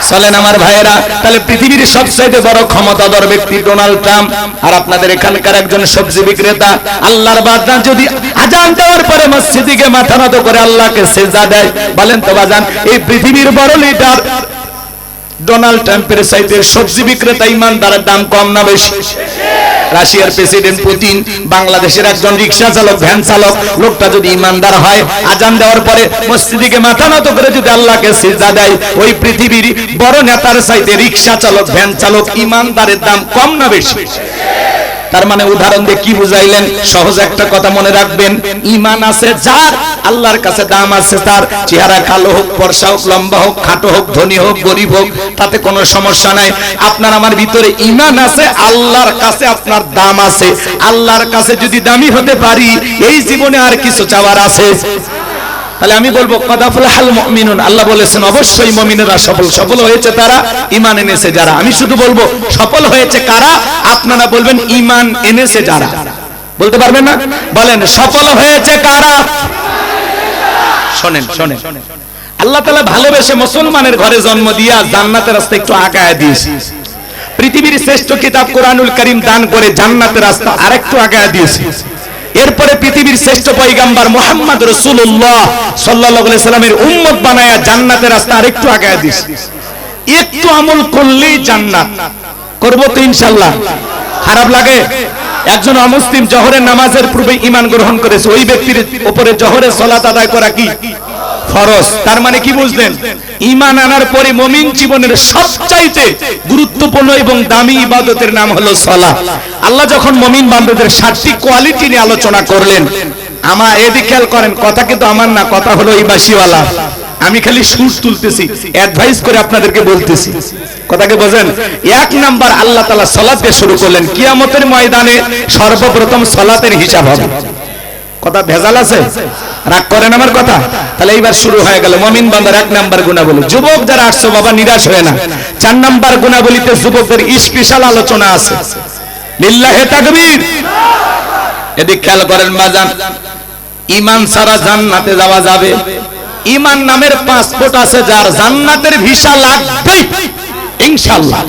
চলেন আমার ভাইয়েরা। তাহলে পৃথিবীর সবচেয়ে বড় ক্ষমতাধর ব্যক্তি ডোনাল্ড ট্রাম্প, আর আপনাদের এখানকার একজন সবজি বিক্রেতা। আল্লাহর বান্দা যদি আজান দেওয়ার পরে মসজিদে গিয়ে মাথা নত করে আল্লাহকে সিজদা দেয়, বলেন তো বাজান, এই পৃথিবীর বড় লিডার ডোনাল্ড ট্রাম্পের চাইতে সবজি বিক্রেতা ইমানদারের দাম কম না বেশি? রাশিয়ার প্রেসিডেন্ট পুতিন, বাংলাদেশের একজন রিকশা চালক, ভ্যান চালক, লোকটা যদি ইমানদার হয়, আজান দেওয়ার পরে মসজিদে মাথা নত করে যদি আল্লাহকে সিজদা দেয়, ওই পৃথিবীর বড় নেতার চাইতে রিকশা চালক, ভ্যান চালক ইমানদারের দাম কম না বেশি? তার মানে উদাহরণ দিয়ে কি বুঝাইলেন? সহজ একটা কথা মনে রাখবেন, ঈমান আছে যার, আল্লাহর কাছে দাম আছে তার। চেহারা কালো হোক, ফর্সা হোক, লম্বা হোক, খাটো হোক, ধনী হোক, গরিব হোক, তাতে কোনো সমস্যা নাই। আপনার আমার ভিতরে ঈমান আছে, আল্লাহর কাছে আপনার দাম আছে। আল্লাহর কাছে যদি দামি হতে পারি, এই জীবনে আর কিছু চাওয়ার আছে? তাহলে আমি বলবো কাদাফলাহাল মুমিনুন, আল্লাহ বলেছেন অবশ্যই মুমিনেরা সফল। সফল হয়েছে তারা ঈমান এনেছে যারা। আমি শুধু বলবো সফল হয়েছে কারা, আপনারা বলবেন ঈমান এনেছে যারা। বলতে পারবেন না? বলেন সফল হয়েছে কারা? শোনেন শোনেন, আল্লাহ তাআলা ভালোবেসে মুসলমানের ঘরে জন্ম দিয়া জান্নাতের রাস্তা একটু আগায় দিয়েছে। পৃথিবীর শ্রেষ্ঠ কিতাব কোরআনুল কারীম দান করে জান্নাতের রাস্তা আরেকটু আগায় দিয়েছে। এরপরে পৃথিবীর শ্রেষ্ঠ পয়গম্বর মুহাম্মদ রাসূলুল্লাহ সাল্লাল্লাহু আলাইহি সাল্লামের উম্মত বানায়া জান্নাতের রাস্তা আরেকটু আগায় দিয়েছে। একটু আমল করলেই জান্নাত। করব তো ইনশাআল্লাহ? খারাপ লাগে? একজন অমুসলিম জোহরের নামাজের পূর্বে ঈমান গ্রহণ করেছে, ওই ব্যক্তির উপরে জোহরের সালাত আদায় করা কি ফরজ। তার মানে কি বুঝলেন? ঈমান আনার পরে মুমিন জীবনের সবচাইতে গুরুত্বপূর্ণ এবং দামি ইবাদতের নাম হলো সালাত। আল্লাহ যখন মুমিন বান্দাদের 7টি কোয়ালিটি নিয়ে আলোচনা করলেন, আমার এদিকে খেয়াল করেন, কথা কিন্তু আমার না, কথা হলো এই বাসিওয়ালা। আমি খালি সুর তুলতেছি, অ্যাডভাইস করে আপনাদেরকে বলতেছি। কথাকে বোঝেন? 1 নাম্বার আল্লাহ তাআলা সালাত দিয়ে শুরু করলেন। কিয়ামতের ময়দানে সর্বপ্রথম সালাতের হিসাব হবে। কথা ভেজাল আছে? রাগ করেন আমার কথা? তাহলে এইবার শুরু হয়ে গেল মুমিন বান্দার 1 নাম্বার গুণাবলী। যুবক যারা আসছো বাবা, নিরাশ হয় না। 4 নাম্বার গুণাবলীতে যুবকদের স্পেশাল আলোচনা আছে। লিল্লাহি তাকবীর। এদিকে খেয়াল করেন বাজান, ঈমান ছাড়া জান্নাতে যাওয়া যাবে? ঈমান নামের পাসপোর্ট আছে যার, জান্নাতের ভিসা লাগবে ইনশাআল্লাহ।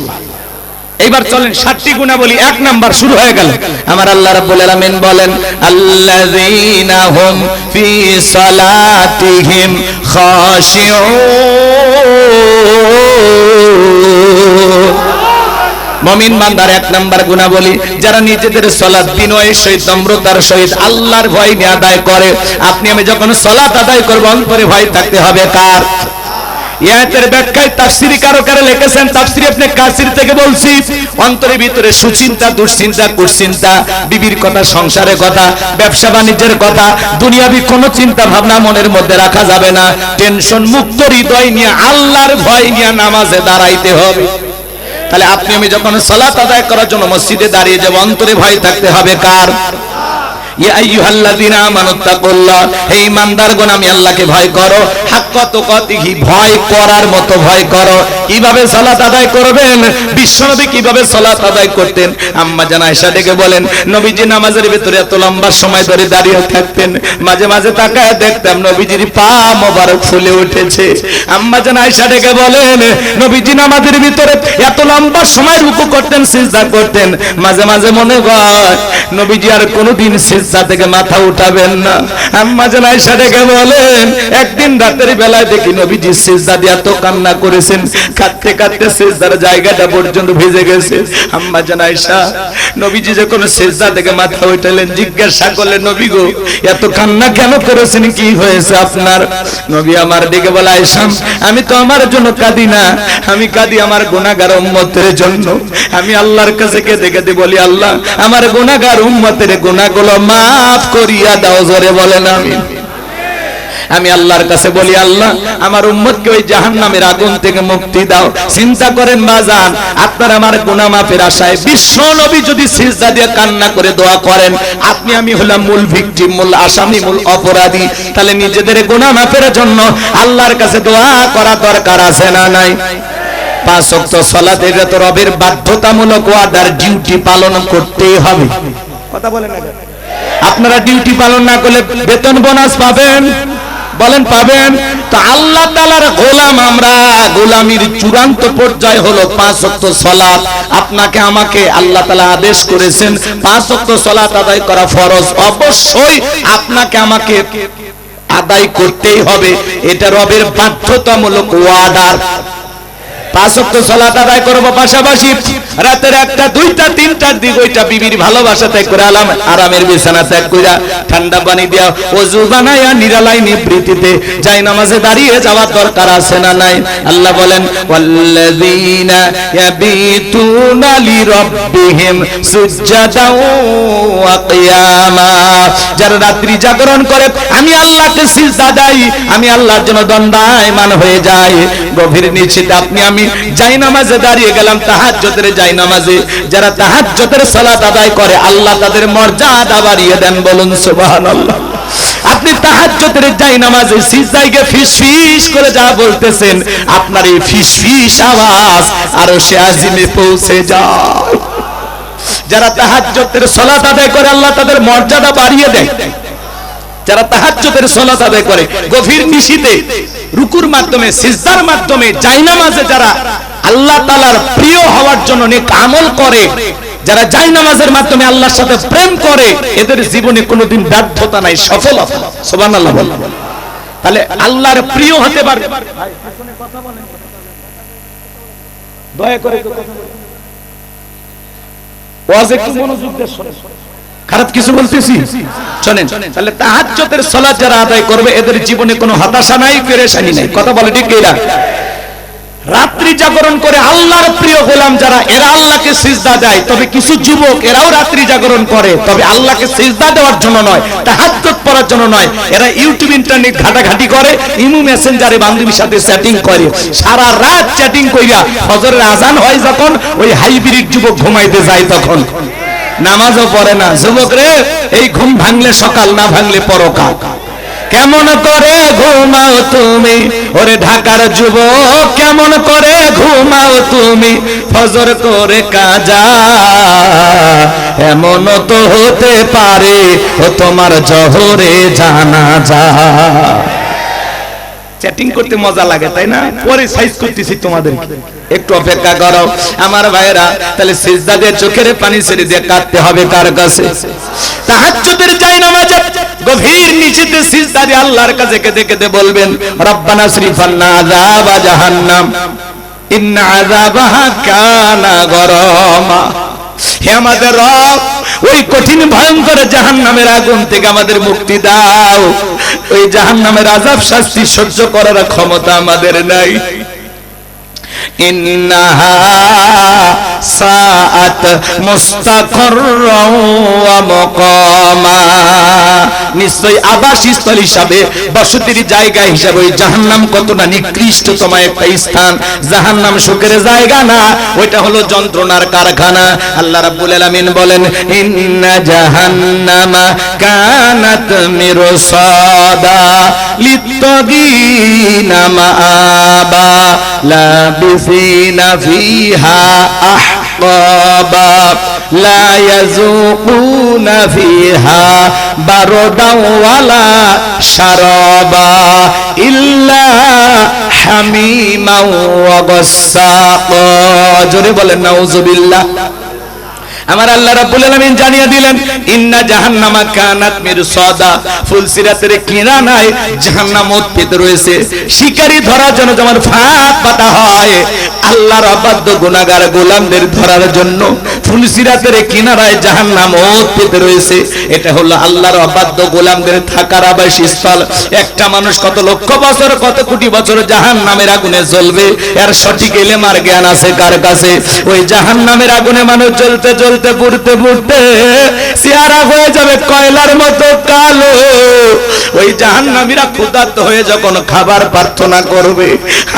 এইবার চলেন 7টি গুণাবলী। 1 নাম্বার শুরু হয়ে গেল। আমার আল্লাহ রাব্বুল আলামিন বলেন, আল্লাযীনা হুম ফি সালাতিহিম খাশিউন। মুমিন বান্দার 1 নাম্বার গুণাবলী, যারা নিজেদের সালাত বিনয়ের সহিত, নম্রতার সহিত, আল্লাহর ভয় নিয়ে আদায় করে। আপনি আমি যখন সালাত আদায় করব, অন্তরে ভয় থাকতে হবে কার? আয়াতের ব্যাখ্যায় তাফসীরি কারকারে লিখেছেন, তাফসীরে ইবনে কাসির থেকে বলছি, অন্তরের ভিতরে সুচিন্তা, দুশ্চিন্তা, কুশ্চিন্তা, বিবির কথা, সংসারের কথা, ব্যবসা বাণিজ্যের কথা, দুনিয়াবি কোনো চিন্তা ভাবনা মনের মধ্যে রাখা যাবে না। টেনশন মুক্ত হৃদয় নিয়ে, আল্লাহর ভয় নিয়ে নামাজে দাঁড়াইতে হবে। তাহলে আপনি আমি যখন সালাত আদায় করার জন্য মসজিদে দাঁড়িয়ে যাব, অন্তরে ভয় থাকতে হবে কার? ইয়া আইয়ুহাল্লাযীনা আমানুত্তাকুল্লাহ, হে ঈমানদারগণ আমি আল্লাহকে ভয় করো। হাক্কা তুকাতিহি, ভয় করার মতো ভয় করো। কিভাবে সালাত আদায় করবেন? বিশ্বনবী কিভাবে সালাত আদায় করতেন? আম্মা জান আয়েশা ডেকে বলেন, নবীজি নামাজের ভিতরে এত লম্বা সময় ধরে দাঁড়িয়ে থাকতেন, মাঝে মাঝে তাকায় দেখতাম নবীজির পা মোবারক ফুলে উঠেছে। আম্মা জান আয়েশা ডেকে বলেন, নবীজি নামাজের ভিতরে এত লম্বা সময় রুকু করতেন, সিজদা করতেন, মাঝে মাঝে মনে হয় নবীজি আর কোনোদিন সিজদা থেকে মাথা উঠাবেন না। আম্মা জান আয়েশা ডেকে বলেন, একদিন রাতের বেলায় দেখি নবীজি সিজদা দিয়ে এত কান্না করেছেন, কাঁদতে কাঁদতে সিজদার জায়গাটা পর্যন্ত ভিজে গেছে। আম্মা জান আয়েশা নবীজি যখন সিজদা থেকে মাথা উঠালেন, জিজ্ঞাসা করলেন, নবী গো এত কান্না কেন করেছেন, কি হয়েছে আপনার? নবী আমার দিকে বলে, আয়েশা আমি তো আমার জন্য কাঁদি না, আমি কাঁদি আমার গুনাহগার উম্মতের জন্য। আমি আল্লাহর কাছে কেঁদে কেঁদে বলি, আল্লাহ আমার গুনাহগার উম্মতের গুনাহগুলো মাফ করিয়া দাও। জোরে বলেন আমিন। আমি আল্লাহর কাছে বলি, আল্লাহ আমার উম্মতকে ওই জাহান্নামের আগুন থেকে মুক্তি দাও। চিন্তা করেন বাজান, আপনার আমার গুনাহ মাফের আশায় বিশ্ব নবী যদি সিজদা দিয়ে কান্না করে দোয়া করেন, আপনি আমি হলাম মূল ভিকটিম, মূল আসামি, মূল অপরাধী। তাহলে নিজেদের গুনাহ মাফের জন্য আল্লাহর কাছে দোয়া করা দরকার আছে না নাই? 5 ওয়াক্ত সালাত এটা তো রবের বাধ্যতামূলক ওয়াদার, ডিউটি পালন করতেই হবে। কথা বলেন না, আপনারা ডিউটি পালন না করলে বেতন বোনাস পাবেন? বলেন পাবেন? তো আল্লাহ তাআলার গোলাম আমরা, গোলামির চূড়ান্ত পর্যায় হলো 5 ওয়াক্ত সালাত। আপনাকে আমাকে আল্লাহ তাআলা আদেশ করেছেন 5 ওয়াক্ত সালাত আদায় করা ফরজ, অবশ্যই আপনাকে আমাকে আদায় করতেই হবে। এটা রবের বাধ্যতামূলক ওয়ার্ডার। 5 ওয়াক্ত সালাত আদায় করব, পাশাপাশি রাতের 1টা 2টা 3টার দিকে ওইটা বিবির ভালোবাসা ত্যাগ করে আরামের বিছানা ত্যাগ করে ঠান্ডা পানি দিয়া ওযু বানায়া নিরালাই নিবৃত্তিতে যাই নামাজে দাঁড়িয়ে যাওয়ার দরকার আছে না নাই? আল্লাহ বলেন, ওয়াল্লাযীনা ইয়াবিতুনা লিরাব্বিহিম সুজদাও ওয়া কিয়ামা। যারা রাত্রি জাগরণ করে আমি আল্লাহকে সিজদা দেই, আমি আল্লাহর জন্য দণ্ডায়মান হয়ে যাই। গভীর নিশ্চিত আপনি আমি যাই নামাজে দাঁড়িয়ে গেলাম, তাহাজ্জুদের যাই নামাজে। যারা তাহাজ্জুদের সালাত আদায় করে আল্লাহ তাদের মর্যাদা বাড়িয়ে দেন। বলুন সুবহানাল্লাহ। আপনি তাহাজ্জুদের যাই নামাজে সিজদায় গিয়ে ফিসফিস করে যা বলতেছেন, আপনার এই ফিসফিস আওয়াজ আরশে আজিমে পৌঁছে যায়। যারা তাহাজ্জুদের সালাত আদায় করে আল্লাহ তাদের মর্যাদা বাড়িয়ে দেয়। যারা তাহাজ্জুদের সালাত আদায় করে গভীর নিশিতে রুকুর মাধ্যমে, সিজদার মাধ্যমে, জায়নামাজে যারা আল্লাহ তাআলার প্রিয় হওয়ার জন্য নেক আমল করে, যারা জায়নামাজের মাধ্যমে আল্লাহর সাথে প্রেম করে, এদের জীবনে কোনোদিন ব্যর্থতা নাই, সফলতা। সুবহানাল্লাহ বলেন। তাহলে আল্লাহর প্রিয় হতে পারবে। দয়া করে ওয়াজ একটু মনোযোগ দিয়ে শুনুন, খারাপ কিছু বলতেছি শুনেন। তাহলে তাহাজ্জুদের সালাত যারা আদায় করবে এদের জীবনে কোনো হতাশা নাই, পেরেশানি নাই। কথা বলে ঠিক কিনা? রাত্রি জাগরণ করে আল্লাহর প্রিয় গোলাম যারা, এরা আল্লাহকে সিজদা দেয়। তবে কিছু যুবক এরাও রাত্রি জাগরণ করে, তবে আল্লাহকে সিজদা দেওয়ার জন্য নয়, তাহাজ্জুদ পড়ার জন্য নয়। এরা ইউটিউব ইন্টারনেট ঘাটাঘাটি করে, ইমো মেসেঞ্জারে বান্ধবীর সাথে চ্যাটিং করে, সারা রাত চ্যাটিং কইরা ফজরের আজান হয় যখন, ওই হাইব্রিড যুবক ঘুমাইতে যায় তখন নামাজও পড়ে না। যুবক রে, এই ঘুম ভাঙলে সকাল, না ভাঙলে পরকাল। কেমন করে ঘুমাও তুমি ওরে ঢাকার যুবক, কেমন করে ঘুমাও তুমি ফজর করে কাজা। এমন তো হতে পারে ও তোমার জোহরে জানাজা। চ্যাটিং করতে মজা লাগে তাই না? পরে সাইজ করতেছি তোমাদের, একটু অপেক্ষা করো আমার ভাইরা। তাহলে সিজদা দিয়ে চোখের পানি ছেড়ে দিয়ে কাঁদতে হবে কার কাছে? তাহাজ্জুদের জায়নামাজে গভীর নিচিতে সিজদা দিয়ে আল্লাহর কাছে কেঁদে কেঁদে বলবেন, রব্বানা সরিফান্না আযাবা জাহান্নাম ইন্না আযাবাহা কানা গরামা। হে আমাদের রব, ওই কঠিন ভয়ঙ্কর জাহান্নামের আগুন থেকে আমাদের মুক্তি দাও। ওই জাহান্নামের আযাব শাস্তি সহ্য করার ক্ষমতা আমাদের নাই। ইন্নাহা সাআত মুস্তাকররাও ওয়া মুকামা। নিশ্চয়ই আবাসস্থল হিসাবে, বসতির জায়গা হিসাবে ওই জাহান্নাম কতটা নিকৃষ্টতম একটা স্থান। জাহান্নাম সুখের জায়গা না, ওইটা হলো যন্ত্রণার কারখানা। আল্লাহ রাব্বুল আলামিন বলেন, ইন্না জাহান্নামা কানাত মিরসাদা লিত্তাগিনা মাআবা লাবিসিনা ফিহা আহকাবা লা ইয়াযুকুনা ফিহা বারদাও ওয়ালা শারাবা ইল্লা হামিমা ওয়া গাসসাকা। জোরে বলেন নাউযুবিল্লাহ। আমার আল্লাহ রাব্বুল আলামিন জানিয়ে দিলেন ইন্না জাহান্নামা কানাত মিরসাদা, ফুলসিরাতের কিনারায় জাহান্নাম উৎপেত রয়েছে। শিকারী ধরার জন্য যেমন ফাঁদ পাতা হয়, আল্লাহর অবাধ্য গুনাহগার গোলামদের ধরার জন্য ফুলসিরাতের কিনারায় জাহান্নাম উৎপেত রয়েছে। এটা হলো আল্লাহর অবাধ্য গোলামদের থাকার আবাসস্থল। একটা মানুষ কত লক্ষ বছর কত কোটি বছর জাহান্নামের আগুনে জ্বলবে, এর সঠিক ইলম আর জ্ঞান আছে কার কাছে? ওই জাহান্নামের আগুনে মানুষ জ্বলতে জ্বলতে পুড়তে পুড়তে চেহারা হয়ে যাবে কয়লার মতো কালো। ওই জাহান্নামীরা ক্ষুধার্ত হয়ে যখন খাবার প্রার্থনা করবে,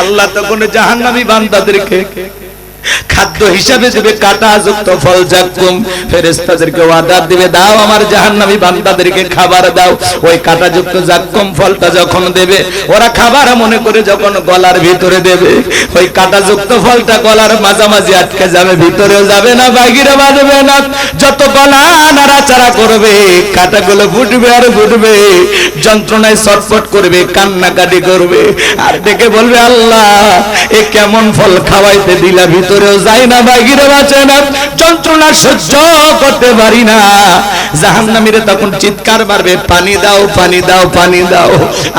আল্লাহ তখন জাহান্নামী বান্দাদেরকে খাদ্য হিসাবে দেবে কাঁটাযুক্ত ফল জাক্কুম। ফেরেশতাদেরকে ওয়াদা দিবে, দাও আমার জাহান্নামী বান্দাদেরকে খাবার দাও। ওই কাঁটাযুক্ত জাক্কুম ফলটা যখন দেবে, ওরা খাবার মনে করে যখন গলার ভিতরে দেবে, ওই কাঁটাযুক্ত ফলটা গলার মাঝামাঝি আটকে যাবে, ভিতরেও যাবে না, বাইরে বাজবে না। যত গলা নাড়াচাড়া করবে, কাঁটাগুলো ফুটবে আর ফুটবে, যন্ত্রণায় ছটফট করবে, কান্নাকাটি করবে, আর ডেকে বলবে, আল্লাহ এ কেমন ফল খাওয়াইতে দিলা, ভিতরেও যায় না, বাইরে বাঁচে না, যন্ত্রণা সহ্য করতে পারি না। জাহান্নামীরা তখন চিৎকার মারবে, পানি দাও, পানি দাও, পানি দাও।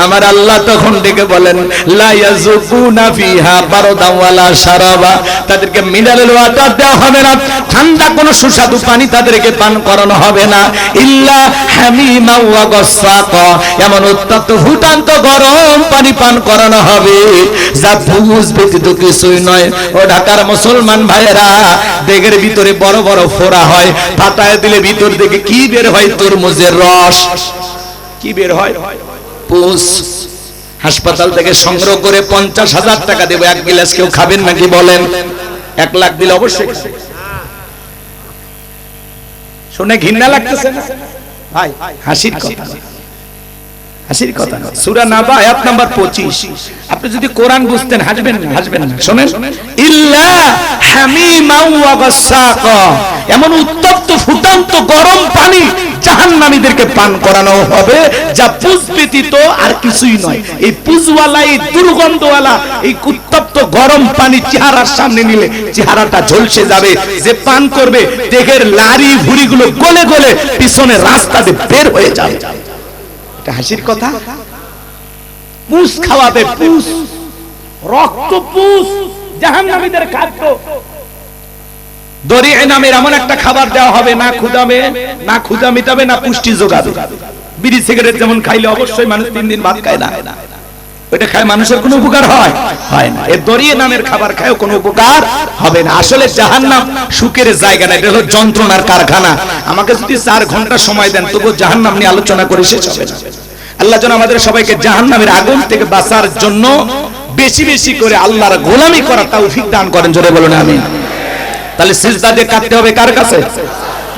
আমার আল্লাহ তখন ডেকে বলেন, লা ইয়াযুকুনা ফিহা বারদান ওয়ালা শারাবা, তাদেরকে মিনারেল ওয়াটার দেওয়া হবে না, ঠান্ডা কোনো সুস্বাদু পানি তাদেরকে পান করানো হবে না, ইল্লা হামিমা ওয়া গাসসাকা, এমন উত্তপ্ত ফুটান্ত গরম পানি পান করানো হবে যা বুঝ ব্যতীত কিছুই নয়। ও ঢাকার মুসলমান ভাইয়েরা, দেগের ভিতরে বড় বড় ফোড়া হয়, ফাটায় দিলে ভিতর থেকে কি বের হয়? তরমুজের রস। কি বের হয়? পুষ। হাসপাতাল থেকে সংগ্রহ করে 50,000 টাকা দেবো, এক গ্লাস কেউ খাবেন নাকি বলেন? 1 লাখ দিলে অবশ্যই। শুনে ঘৃণা লাগতেছে না ভাই? হাসির কথা, হাসির কথা। সূরা নাবা আয়াত নাম্বার 25। আপনি যদি কোরআন বুঝতেন হাসবেন না, হাসবেন না। শুনেন, ইল্লা হামিমা ওয়া গাসসাকা, এমন উত্তপ্ত ফুটান্ত গরম পানি জাহান্নামীদেরকে পান করানো হবে যা পুজ ব্যতীত আর কিছুই নয়। এই পুজওয়ালা, এই দুর্গন্ধওয়ালা, এই উত্তপ্ত গরম পানি চেহারার সামনে নিলে চেহারাটা ঝলসে যাবে। যে পান করবে দেহের লাড়ি ভুড়িগুলো গলে গলে পিছনে রাস্তা দিয়ে বের হয়ে যাবে। এটা হাসির কথা? পুষ খাওয়াবে, পুষ, রক্ত পুষ, জাহান্নামীদের খাদ্য। দরিয়া নামের এমন একটা খাবার দেওয়া হবে, না ক্ষুধাবে, না ক্ষুধা মিটাবে, না পুষ্টি যোগাবে। বিড়ি সিগারেট যেমন খাইলে অবশ্যই মানুষ 3 দিন ভাত খায় না, ওইটা খায় মানুষের কোনো উপকার হয়? হয় না। এই দরিয়া নামের খাবার খায়ও কোনো উপকার হবে না। আসলে জাহান্নাম সুখের জায়গা না, এটা হলো যন্ত্রণার কারখানা। আমাকে যদি 4 ঘন্টা সময় দেন তবু জাহান্নাম নিয়ে আলোচনা করে শেষ হবে না। আল্লাহ যেন আমাদের সবাইকে জাহান্নামের আগুন থেকে বাঁচার জন্য বেশি বেশি করে আল্লাহর গোলামি করার তৌফিক দান করেন, জোরে বলুন আমিন। তাহলে সিজদা দিয়ে কাটতে হবে কার কাছে?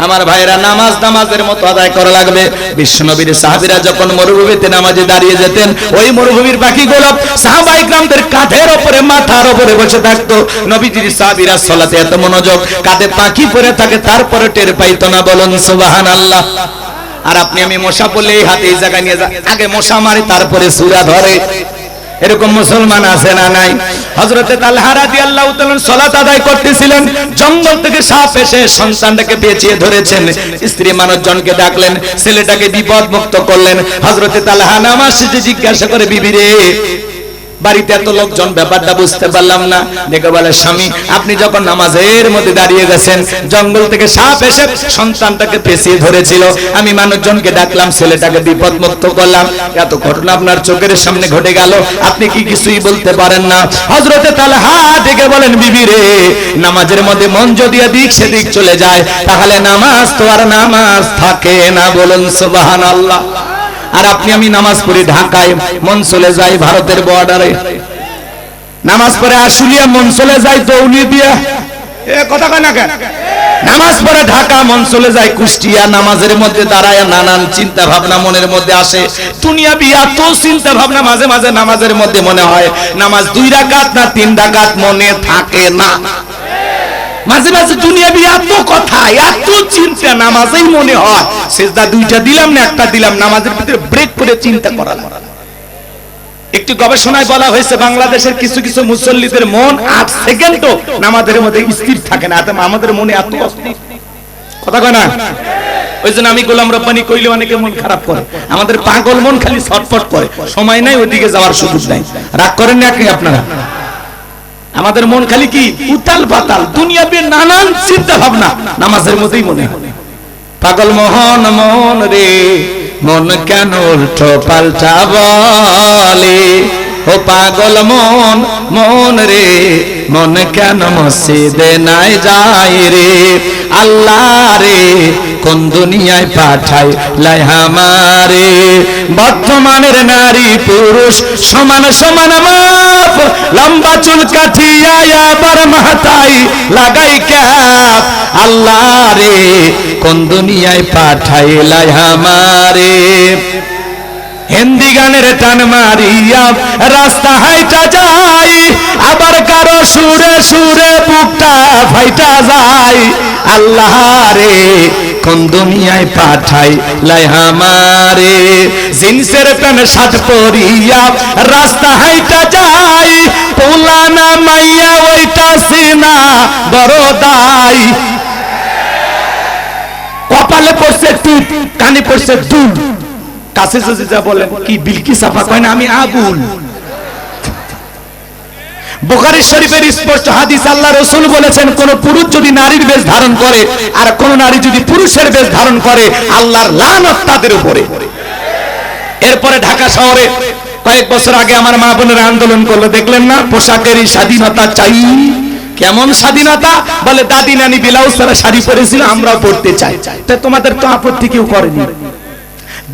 আমার ভাইরা, নামাজের মতো আদায় করা লাগবে। বিশ্বনবীর সাহাবীরা যখন মরুভূমিতে নামাজে দাঁড়িয়ে যেতেন, ওই মরুভূমির পাখিগুলো সাহাবায়ে কিরামদের কাঁধের উপরে, মাথার উপরে বসে থাকতো। নবীজির সাহাবীরা সালাতে এত মনোযোগ, কাঁধে পাখি পড়ে থাকে, তারপরে টের পাইতো না। বলুন সুবহানাল্লাহ। আর আপনি আমি মশা বলে এই হাতে এই জায়গায় নিয়ে যায়, আগে মশা মারে তারপরে সূরা ধরে। এরকম মুসলমান আছে না নাই? হযরতে তালহা রাদিয়াল্লাহু তাআলা সালাত আদায় করতেছিলেন, জঙ্গল থেকে সাপ এসে সন্তানটাকে পেঁচিয়ে ধরেছেন। স্ত্রী মানুষজনকে ডাকলেন, ছেলেটাকে বিপদ মুক্ত করলেন। হযরতে তালহা নামাজ শেষে জিজ্ঞাসা করে, বিবি রে, বাড়িতে এত লোকজন, ব্যাপারটা বুঝতে পারলাম না। দেখে বলে, স্বামী আপনি যখন নামাজের মধ্যে দাঁড়িয়ে গেছেন, জঙ্গল থেকে সাপ এসে সন্তানটাকে পেঁচিয়ে ধরেছিল, আমি মানুষজনকে ডাকলাম, ছেলেটাকে বিপদ মুক্ত করলাম। এত ঘটনা আপনার চোখের সামনে ঘটে গেল, আপনি কি কিছুই বলতে পারেন না? হযরতে তালহা ডেকে বলেন, বিবি রে, নামাজের মধ্যে মন যদি এদিক সেদিক চলে যায়, তাহলে নামাজ তো আর নামাজ থাকে না। বলুন সুবহানাল্লাহ। আর আপনি আমি নামাজ পড়ি ঢাকায়, মন চলে যায় ভারতের বর্ডারে। নামাজ পড়ে আশুলিয়া, মন চলে যায় দৌলতদিয়া। এ কথা কয় না কেন? নামাজ পড়ে ঢাকা, মন চলে যায় কুষ্টিয়া। নামাজের মধ্যে দাঁড়ায় নানান চিন্তা ভাবনা মনের মধ্যে আসে। দুনিয়াবি এত চিন্তা ভাবনা মাঝে মাঝে নামাজের মধ্যে মনে হয় নামাজ 2 রাকাত না 3 রাকাত, মনে থাকে না। মাঝে মাঝে দুনিয়াবি এত কথা, এত চিন্তা, নামাজেই মনে হয় সিজদা 2টা দিলাম না 1টা দিলাম। নামাজের ভিতরে ব্রেক করে চিন্তা করা। একটি গবেষণায় বলা হয়েছে, বাংলাদেশের কিছু কিছু মুসল্লিদের মন 8 সেকেন্ডও নামাজের মধ্যে স্থির থাকে না। আমাদের মনে এত অস্থির। কথা কয় না? ওই জন্য আমি গোলাম রব্বানি কইলে অনেকে মন খারাপ করে, আমাদের পাগল মন খালি ছটফট করে, সময় নাই ওইদিকে যাওয়ার সুযোগ নাই। রাগ করেন না কি আপনারা? আমাদের মন খালি কি উতাল পাতাল, দুনিয়াবি নানান চিন্তা ভাবনা নামাজের মধ্যেই মনে হয়। পাগল মোহন মন রে মন কেন উল্টো পাল্টা বলে, ও পাগল মন মন রে মন কেন মসজিদে নাই যায় রে, আল্লাহ রে কোন দুনিয়ায় পাঠায় লাই আমারে। বর্তমানের নারী পুরুষ সমান সমান মাপ, লম্বা চুল কাটিয়া আবার মাথায় লাগাই ক্যাপ, আল্লাহ রে কোন দুনিয়ায় পাঠায় লাই আমারে। হিন্দি গানের টান মারিয়া রাস্তা হাইটা যাই, আবার কারো সুরে সুরে বুকটা ফাইটা যায়, আল্লাহ রে কোন দুনিয়ায় পাঠাই লাই আমারে। জিন্সের প্যান্ট শার্ট পরিয়া রাস্তা হাইটা যাই, পোলানা মাইয়া ওইটা সিনা বড় দাই, কপালে পড়ছে টিপ কানে পড়ছে দুল, কাছে যদি যা বলেন কি বিলকিস আপা কয় না আমি আবুল। বুখারী শরীফের স্পষ্ট হাদিস, আল্লাহ রাসূল বলেছেন কোন পুরুষ যদি নারীর বেশ ধারণ করে আর কোন নারী যদি পুরুষের বেশ ধারণ করে আল্লাহর লানত তাদের উপরে। এরপরে ঢাকা শহরে কয়েক বছর আগে আমার মা বোনেরা আন্দোলন করলো, দেখলেন না? পোশাকেরই স্বাধীনতা চাই। কেমন স্বাধীনতা? বলে দাদি নানি ব্লাউজ ছাড়া শাড়ি পরেছিল, আমরাও পরতে চাই। তা তোমাদের তো আপত্তি কেউ করেনি।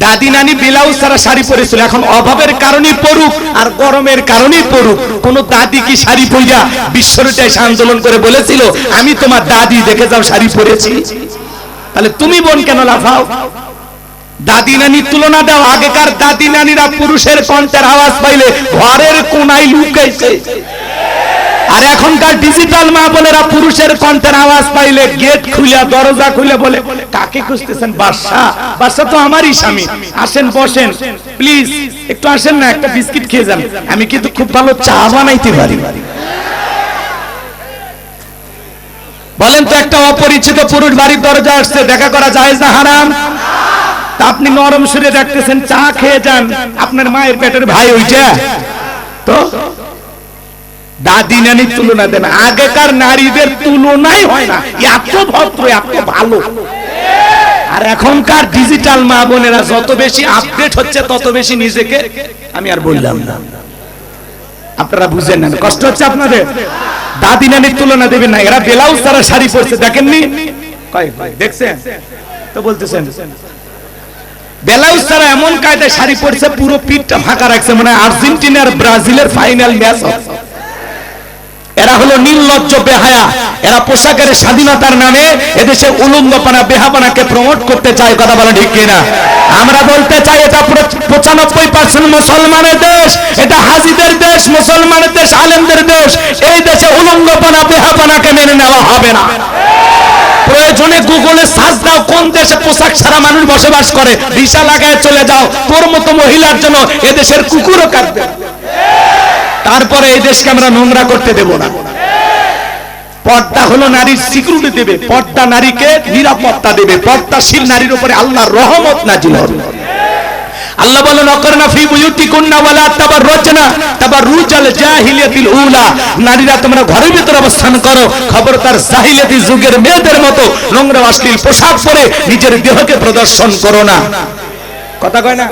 দাদি নানি ব্লাউজ ছাড়া শাড়ি পরেছিল, এখন অভাবের কারণে পরুক আর গরমের কারণেই পরুক। কোন দাদি কি শাড়ি পরিয়া বিশ্বরূপে এসে আন্দোলন করে বলেছিল আমি তোমার দাদি দেখে যাও শাড়ি পরেছি? তাহলে তুমি বোন কেন লাফাও? দাদি নানি তুলনা দাও। আগেকার দাদি নানিরা পুরুষের কণ্ঠের আওয়াজ পাইলে ঘরের কোনায় লুকাইছে, আর এখনকার ডিজিটাল মা বোনেরা পুরুষের কণ্ঠের আওয়াজ পাইলে গেট খুলে দরজা খুলে বলে কাকে খুঁজতেছেন? বাদশা, বাদশা তো আমারই স্বামী, আসেন বসেন প্লিজ, একটু আসেন না, একটা বিস্কিট খেয়ে যান, আমি কিন্তু খুব ভালো চা বানাইতে পারি। বলেন তো, একটা অপরিচিত পুরুষ বাড়ির দরজা আসছে, দেখা করা জায়েজ না হারাম? তা আপনি নরম সুরে ডাকতেছেন চা খেয়ে যান, আপনার মায়ের পেটের ভাই ওইটা তো। দাদি নানির তুলনা দেন, আগেকার নারীদের তুলনাই হয় না, এত ভদ্র এত ভালো। আর এখনকার ডিজিটাল মা বোনেরা যত বেশি আপডেট হচ্ছে তত বেশি নিজেকে, আমি আর বললাম না, আপনারা বুঝেন না, কষ্ট হচ্ছে আপনাদের। দাদি নানির তুলনা দেবেন না, এরা ব্লাউজ ছাড়া শাড়ি পরছে, দেখেননি? দেখছেন তো? বলতেছেন ব্লাউজ ছাড়া এমন কায়দায় শাড়ি পরছে পুরো পিঠটা ফাঁকা রাখছে, মানে আর্জেন্টিনা আর ব্রাজিলের ফাইনাল ম্যাচ। এরা হলো নির্লজ্জ বেহায়া, এরা পোশাকের স্বাধীনতার নামে এদেশে উলঙ্গপনা বেহাপনাকে প্রমোট করতে চায়। কথা বলা ঠিক কিনা? আমরা বলতে চাই এটা 95% মুসলমানের দেশ, এটা হাজীদের দেশ, মুসলমানের দেশ, আলেমদের দেশ। এই দেশে উলঙ্গপনা বেহাপনাকে মেনে নেওয়া হবে না। প্রয়োজনে গুগলে সার্চ দাও কোন দেশে পোশাক ছাড়া মানুষ বসবাস করে, ভিসা লাগায় চলে যাও। তোর মতো মহিলার জন্য এদেশের কুকুরও কাটবে। তারপরে এই দেশকে আমরা নোংরা করতে দেব না। পর্দা হলো নারীর সিকিউরিটি দেবে, পর্দা নারীকে নিরাপত্তা দেবে, পর্দাশীল নারীর উপরে আল্লাহর রহমত নাজিল হবে। আল্লাহ বলেন অকরনা ফি বুয়ুতিকুন্না ওয়ালা তাবাররুজনা তাবাররুজাল জাহিলিয়াতিল উলা, নারীরা তোমরা ঘরের ভিতরে অবস্থান করো, খবরদার জাহিলিয়াতি যুগের মেয়েদের মতো নোংরা অশ্লীল পোশাক পরে নিজের দেহকে প্রদর্শন করো না। কথা কয় না?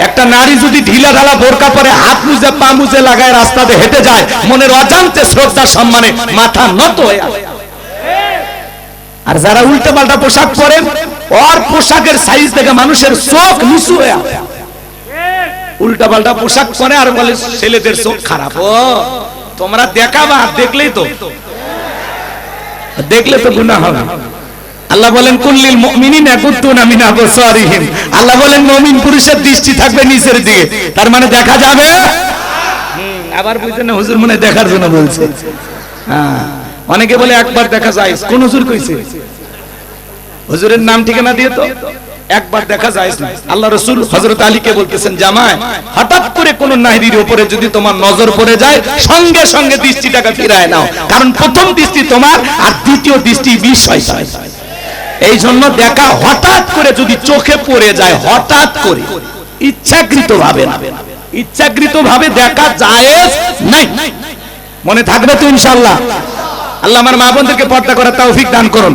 একটা নারী যদি ঢিলা ঢালা বোরকা পরে হাত মুজে পা মুজে লাগায় রাস্তাতে হেঁটে যায়, মনের অজান্তে শ্রদ্ধা সম্মানে মাথা নত হয়ে আসে। আর যারা উল্টো পাল্টা পোশাক পরে, ওর পোশাকের সাইজ দেখে মানুষের চোখ নিচু হয়ে আসে। উল্টা পাল্টা পোশাক পরে আর বলে ছেলেদের চোখ খারাপ। ও তোমরা দেখাবা, দেখলেই তো গুনাহ হবে। আল্লাহ বলেন কুল্লিল মুমিনিনা ইয়াগুদ্দুনা মিন আবসারিহিম, আল্লাহ বলেন মুমিন পুরুষের দৃষ্টি থাকবে নিচের দিকে, তার মানে দেখা যাবে। আবার বুঝছেন না, হুজুর মনে দেখার জন্য বলছে। হ্যাঁ, অনেকে বলে একবার দেখা যায়, কোন হুজুর কইছে? হুজুরের নাম ঠিকানা দিয়ে তো একবার দেখা যায় না। আল্লাহ রাসূল হযরত আলীকে বলতেছেন জামাই, হঠাৎ করে কোন নারীর উপরে যদি তোমার নজর পড়ে যায় সঙ্গে সঙ্গে দৃষ্টিটাকে ফিরায় নাও, কারণ প্রথম দৃষ্টি তোমার আর দ্বিতীয় দৃষ্টি বিষয়। এই জন্য দেখা হঠাৎ করে যদি চোখে পড়ে যায়, হঠাৎ করে ইচ্ছাকৃত ভাবে না, ইচ্ছাকৃত ভাবে দেখা জায়েজ নাই। মনে থাকবে তো ইনশাআল্লাহ? আল্লাহ আমার মা বোনদেরকে পর্দা করার তৌফিক দান করুন।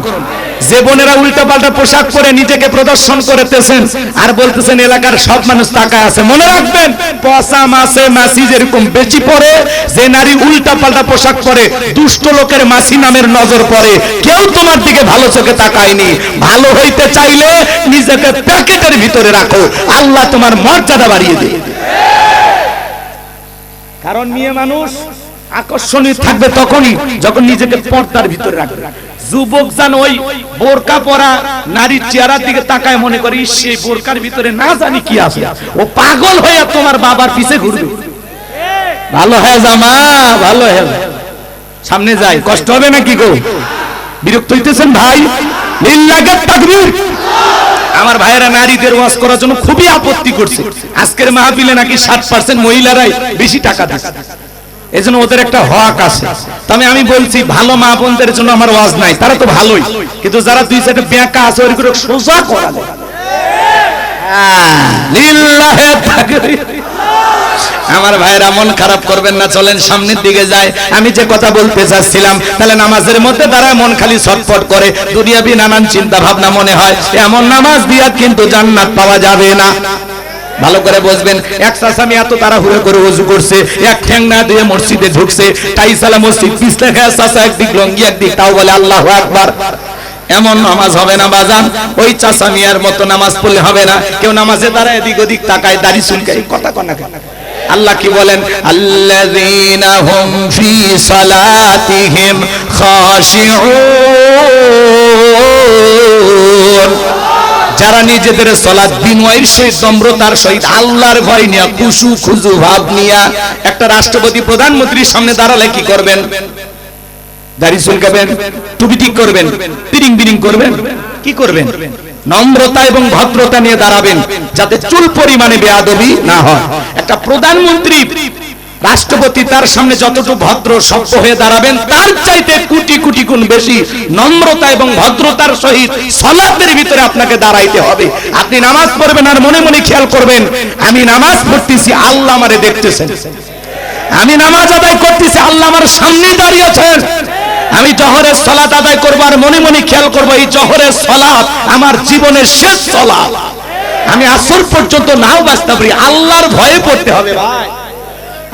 যে বোনেরা উল্টা পাল্টা পোশাক পরে নিজেকে প্রদর্শন করতেছেন আর বলতেছেন এলাকার সব মানুষ তাকায় আছে, মনে রাখবেন পচা মাছে মাছি যেরকম বেশি পড়ে, যে নারী উল্টা পাল্টা পোশাক পরে দুষ্ট লোকের মাছি নামের নজর পড়ে। কেউ তোমার দিকে ভালো চোখে তাকায়নি। ভালো হইতে চাইলে নিজেকে প্যাকেটের ভিতরে রাখো, আল্লাহ তোমার মর্যাদা বাড়িয়ে দেবে। কারণ মেয়ে মানুষ আকর্ষণীয় থাকবে তখনই যখন নিজেকে পর্দার ভিতরে রাখবে। যুবক জান ওই বোরকা পরা নারীর চেহারার দিকে তাকায় মনে করি সেই বোরকার ভিতরে না জানি কি আছে, ও পাগল হয়ে তোমার বাবার পিছে ঘুরবে। ভালো হয়ে যা মা, ভালো হয়ে সামনে যাই, কষ্ট হবে নাকি গো? বিরক্ত হইতেছেন ভাই? লিল্লাহি তাকবীর। আমার ভাইয়েরা নারীদের ওয়াজ করার জন্য খুবই আপত্তি করছে। আজকের মাহফিলে নাকি 60% মহিলারাই বেশি টাকা দিচ্ছে, এজন্য ওদের একটা হক আছে। তবে আমি বলছি ভালো মা বোনদের জন্য আমার ওয়াজ নাই, তারা তো ভালোই, কিন্তু যারা দুই সাইডে বেঁকা আছে ওইগুলো সোজা করা যায়। লিল্লাহি তাকবীর। আমার ভাইরা মন খারাপ করবেন না, চলেন সামনের দিকে যাই। আমি যে কথা বলতে চাচ্ছিলাম, তাহলে নামাজের মধ্যে দাঁড়ায় মন খালি ছটফট করে, দুনিয়াবি নানান চিন্তা ভাবনা মনে হয়, এমন নামাজ দিয়া কিন্তু জান্নাত পাওয়া যাবে না। ভালো করে বুঝবেন। এক চাচামি এত তাড়াহুড়ো করে ওযু করছে, এক ঠ্যাং না দিয়ে মসজিদে ঢুকছে, টাইসালা মসজিদ পিছলে গেছে, চাচা একদিক লঙ্গি একদিক, তাও বলে আল্লাহু আকবার। এমন নামাজ হবে না বাজান। ওই চাচামিয়ার মতো নামাজ পড়লে হবে না। কেউ নামাজে দাঁড়ায় এদিক ওদিক তাকায়, দাড়ি চুলকায়, কথা কনা কেন? আল্লাহ কি বলেন? আল্লাযীনা হুম ফি সালাতিহিম খাশিউন, যারা নিজেদের সালাত বিনয়ের সহিত নম্রতার সহিত আল্লাহর ভয় নিয়ে খুশু খুজু ভাব নিয়ে। একটা রাষ্ট্রপতি প্রধানমন্ত্রীর সামনে দাঁড়ালে কি করবেন? দাড়ি চুলকাবেন, টুপি ঠিক করবেন, পিরিং বিরিং করবেন, কি করবেন? নম্রতা এবং ভদ্রতা নিয়ে দাঁড়াবেন, যাতে চুল পরিমাণে বেয়াদবি না হয়। একটা প্রধানমন্ত্রী রাষ্ট্রপতি তার সামনে যতটুকু ভদ্র সভ্য হয়ে দাঁড়াবেন, তার চাইতে কোটি কোটি গুণ বেশি নম্রতা এবং ভদ্রতার সহিত সালাতের ভিতরে আপনাকে দাঁড়াইতে হবে। আপনি নামাজ পড়বেন আর মনে মনে খেয়াল করবেন, আমি নামাজ পড়তেছি, আল্লাহ আমারে দেখতেছেন। আমি নামাজ আদায় করতেছি, আল্লাহ আমার সামনে দাঁড়িয়ে আছেন। আমি জোহরের সালাত আদায় করব আর মনে মনে খেয়াল করব, এই জোহরের সালাত আমার জীবনের শেষ সালাত। আমি আসর পর্যন্ত নাও বাঁচতে পারি, আল্লাহর ভয়ে পড়তে হবে ভাই।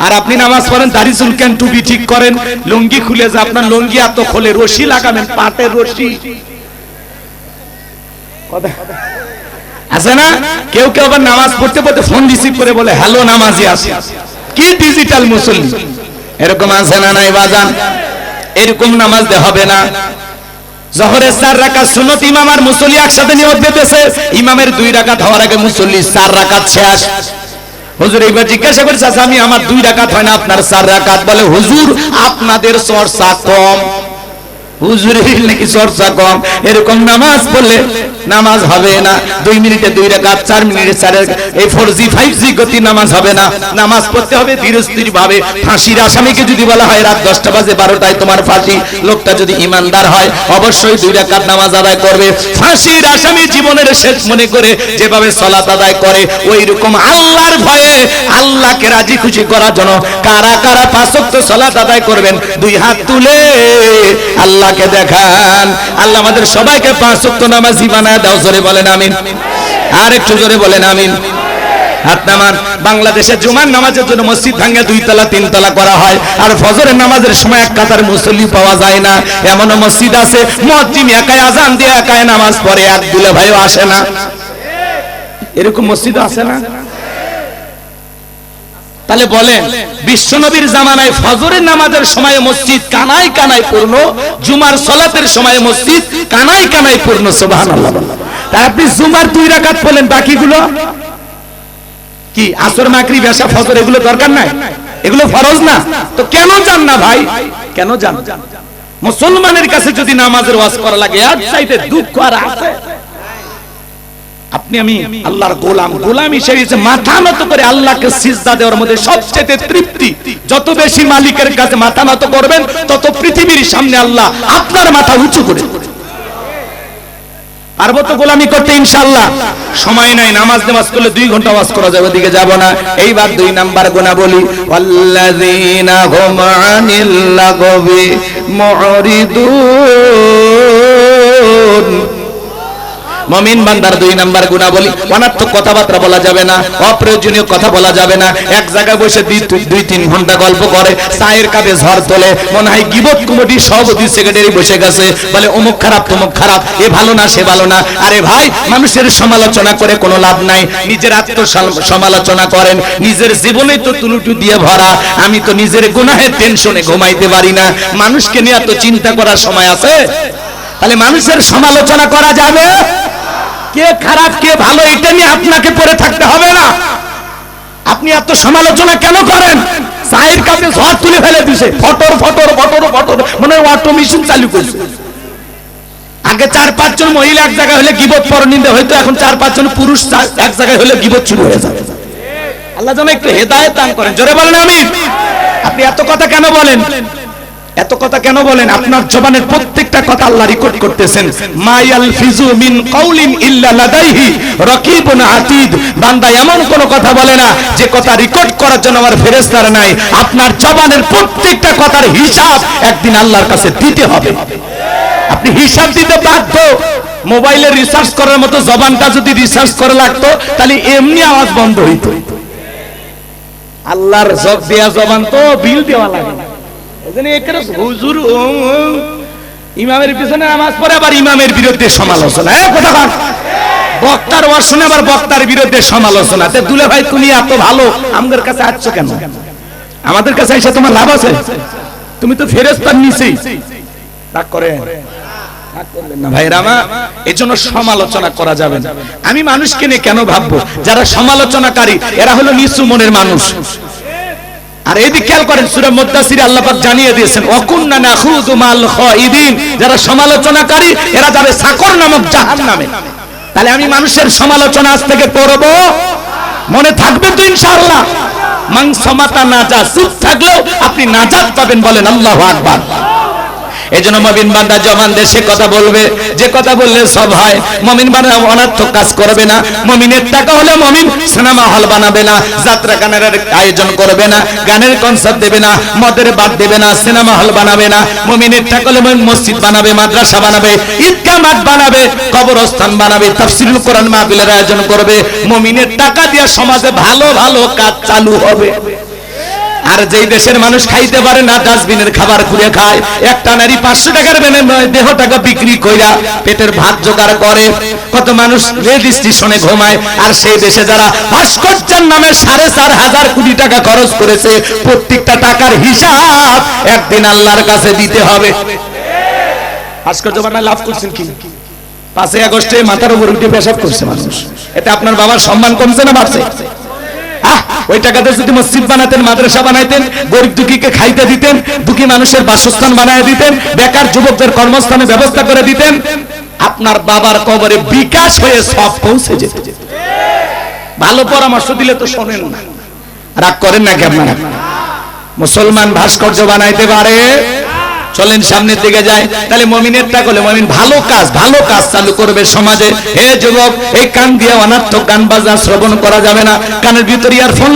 আর আপনি নামাজ পড়েন, দাড়ি চুলকেন, টুপি ঠিক করেন, লুঙ্গি খুলে যায়, আপনার লুঙ্গি এত খোলে, রশি লাগাবেন, পাটের রশি আছে না? কেউ কেউ আবার নামাজ পড়তে পড়তে ফোন রিসিভ করে বলে হ্যালো নামাজি আছে, কি ডিজিটাল মুসল্লি, এরকম আছে না নাই বাজান? এরকম নামাজ দে হবে না। জোহরের 4 রাকাত সুন্নাত, ইমাম আর মুসল্লি একসাথে নিয়ত দিতেছে, ইমামের 2 রাকাত হওয়ার আগে মুসল্লি 4 রাকাত শেষ। হুজুর এইবার জিজ্ঞাসা করেছে, আচ্ছা আমি আমার 2 রাকাত হয় না, আপনার 4 রাকাত? বলে হুজুর আপনাদের চর্চা কম। হুজুরের নাকি চর্চা কম? এরকম নামাজ পড়লে নামাজ হবে না। 2 মিনিটে 2 রাকাত, 4 মিনিটে 4 রাকাত, এই 4G 5G গতি নামাজ হবে না। নামাজ পড়তে হবে ধীরে স্থির ভাবে। ফাঁসির আসামিকে যদি বলা হয় রাত 10টা বাজে 12টায় তোমার ফাঁসি, লোকটা যদি ইমানদার হয় অবশ্যই 2 রাকাত নামাজ আদায় করবে। ফাঁসির আসামি জীবনের শেষ মনে করে যেভাবে সালাত আদায় করে, ওই রকম আল্লাহর ভয়ে আল্লাহকে রাজি খুশি করার জন্য কারা কারা 5 ওয়াক্ত সালাত আদায় করবেন 2 হাত তুলে আল্লাহকে দেখান। আল্লাহ আমাদের সবাইকে 5 ওয়াক্ত নামাজি বানায় দাও। জোরে বলেন আমিন। আর একটু জোরে বলেন আমিন। হাত নামান। বাংলাদেশে জুমার নামাজের জন্য মসজিদ ভাঙে 2 তলা 3 তলা করা হয়, আর ফজরের নামাজের সময় এক কাতার মুসল্লি পাওয়া যায় না। এমন মসজিদ আছে মুয়াজ্জিন একাই আযান দিয়ে একাই নামাজ পড়ে, এক দুলে ভাইও আসে না। এরকম মসজিদ আছে না? তাহলে বলেন বিশ্বনবীর জামানায় ফজরের নামাজের সময় মসজিদ কানায় কানায় পূর্ণ, জুমার সালাতের সময় মসজিদ কানায় কানায় পূর্ণ। সুবহানাল্লাহ। তাই আপনি জুমার 2 রাকাত পড়লেন, বাকিগুলো কি আসর মাগরিব এশা ফজর এগুলো দরকার নাই? এগুলো ফরজ না? তো কেন যান না ভাই? কেন যান? মুসলমানের কাছে যদি নামাজের ওয়াজ করা লাগে আর চাইতে দুঃখ আর আছে? আপনি আমি আল্লাহর গোলাম, গোলাম হিসেবে মাথা নত করে আল্লাহকে সিজদা দেওয়ার মধ্যে সবচেয়ে তৃপ্তি। যত বেশি মালিকের কাছে মাথা নত করবেন, তত পৃথিবীর সামনে আল্লাহ আপনার মাথা উঁচু করে। পারবো তো গোলামি করতে ইনশাআল্লাহ? সময় নাই, নামাজ করলে 2 ঘন্টা ওয়াজ করা যাবে, ওদিকে যাব না। এইবার 2 নাম্বার গুনাহ বলি, ওয়াল্লাযীনা হুম আনিল লাগবি মুরিদুন। মুমিন বান্দার 2 নাম্বার গুনাহ বলি, অনার্থক কথাবার্তা বলা যাবে না, অপ্রয়োজনীয় কথা বলা যাবে না। এক জায়গায় বসে 2-3 ঘন্টা গল্প করে, চায়ের কাপে ঝড় তোলে, মনে হয় গীবত কমিটি সভাপতি সেক্রেটারি বসে গেছে, বলে অমুক খারাপ তমুক খারাপ, এ ভালো না সে ভালো না। আরে ভাই, মানুষের সমালোচনা করে কোনো লাভ নাই, নিজের সমালোচনা করেন। নিজের জীবনেই তো তুলুটু দিয়ে ভরা, আমি তো নিজের গুনাহের টেনশনে ঘুমাইতে পারি না, মানুষকে নিয়ে এত চিন্তা করার সময় আছে? তাহলে মানুষের সমালোচনা করা যাবে? কে খারাপ কে ভালো এটা নিয়ে আপনাকে পড়ে থাকতে হবে না। আপনি এত সমালোচনা কেন করেন? চায়ের কাপে ঝড় তুলে ফেলে দিছে, ফটর ফটর ফটর ফটর, মানে অটো মেশিন চালু করেছে। আগে 4-5 জন মহিলা এক জায়গায় হলে গীবত পরনিন্দা হইতো, এখন 4-5 জন পুরুষ এক জায়গায় হলে গীবত শুরু হয়ে যাবে। আল্লাহ যেন একটু হেদায়েত দান করেন, জোরে বলেন আমিন। আপনি এত কথা কেন বলেন? এত কথা কেন বলেন? আপনার জবানের প্রত্যেকটা কথা আল্লাহ রেকর্ড করতেছেন। মায়াল ফিজু মিন কাউলিন ইল্লা লাদাইহি রাকিবুন আতীদ। বান্দা এমন কোন কথা বলে না যে কথা রেকর্ড করার জন্য আমার ফেরেশতারা নাই। আপনার জবানের প্রত্যেকটা কথার হিসাব একদিন আল্লাহর কাছে দিতে হবে, আপনি হিসাব দিতে বাধ্য। মোবাইলে রিসার্চ করার মতো জবানটা যদি রিসার্চ করা লাগতো, তাহলে এমনি আওয়াজ বন্ধ হইতো। আল্লাহর জব দেয়া জবান তো বিল দেওয়া লাগে না। হুজুর ইমামের পিছনে নামাজ পড়ে, আবার ইমামের বিরুদ্ধে সমালোচনা, বক্তার ওয়াজ শুনে আবার বক্তার বিরুদ্ধে সমালোচনা। দুলে ভাই তুমি এত ভালো, আমাদের কাছে আসছো কেন? আমাদের কাছে এসে তোমার লাভ আছে? তুমি তো ফেরেশতার নিচেই। রাগ করে না ভাইরা আমার, এজন্য সমালোচনা করা যাবে না। আমি মানুষকে নিয়ে কেন ভাববো? যারা সমালোচনাকারী এরা হলো নিচু মনের মানুষ। আর এদিকে খেয়াল করেন, সূরা মুদ্দাসিরে আল্লাহ পাক জানিয়ে দিয়েছেন, ওয়াকুন্না নাখুযু মাল খায়িদিন। যারা সমালোচনাকারী এরা যাবে সাকর নামক জাহান্নামে। তাহলে আমি মানুষের সমালোচনা আজ থেকে করব, মনে থাকবে তো ইনশাআল্লাহ? মান সামাতা নাজা, চুপ থাকলেও আপনি নাজাত পাবেন, বলেন আল্লাহু আকবার। এজন্য মুমিন বান্দা জবান দেশে কথা বলবে, যে কথা বললে সব হয়। মুমিন বান্দা অনার্থক কাজ করবে না। মুমিনের টাকা হলে মুমিন সিনেমা হল বানাবে না, যাত্রা গানের আয়োজন করবে না, গানের কনসার্ট দেবে না, মদের বাদ দেবে না, সিনেমা হল বানাবে না। মুমিনের টাকা হলে মুমিন মসজিদ বানাবে, মাদ্রাসা বানাবে, ঈদগাহ মাঠ বানাবে, কবরস্থান বানাবে, তাফসীরুল কোরআন মাহফিলের আয়োজন করবে। মুমিনের টাকা দিয়ে সমাজে ভালো ভালো কাজ চালু হবে। আর যেই দেশের মানুষ খাইতে পারে না, ডাস্টবিনের খাবার খুঁড়ে খায়, একটা নারী 500 টাকার বিনিময়ে দেহ টাকা বিক্রি কইরা পেটের ভাত জোগাড় করে, কত মানুষ রেল স্টেশনে ঘুমায়। আর সেই দেশে যারা ভাস্কর্যের নামে 4,500 কোটি টাকা খরচ করেছে, প্রত্যেকটা টাকার হিসাব একদিন আল্লাহর কাছে দিতে হবে। ভাস্কর্য বানায় লাভ করছেন কি? 5 আগস্টে মাথার উপর উঠে পেশাব করছে মানুষ, এটা আপনার বাবার সম্মান কমছে না বাড়ছে? ওই টাকাতে যদি মসজিদ বানাতেন, মাদ্রাসা বানাইতেন, গরিব দুঃখীকে খাইতে দিতেন, দুঃখী মানুষের বাসস্থান বানায় দিতেন, বেকার যুবকদের কর্মস্থানের ব্যবস্থা করে দিতেন, আপনার বাবার কবরে বিকাশ হয়ে সব পৌঁছে যেত। ভালো পরামর্শ দিলে তো শোনেন না, রাগ করেন নাকি আপনারা? মুসলমান ভাস্কর্য বানাইতে পারে, চলেন সামনের দিকে যাই। তাহলে মুমিনের টাকা হলে মুমিন ভালো কাজ চালু করবে সমাজে। হে যুবক, এই কান দিয়ে অনার্থক গান বাজনা শ্রবণ করা যাবে না। কানের ভিতর ইয়ারফোন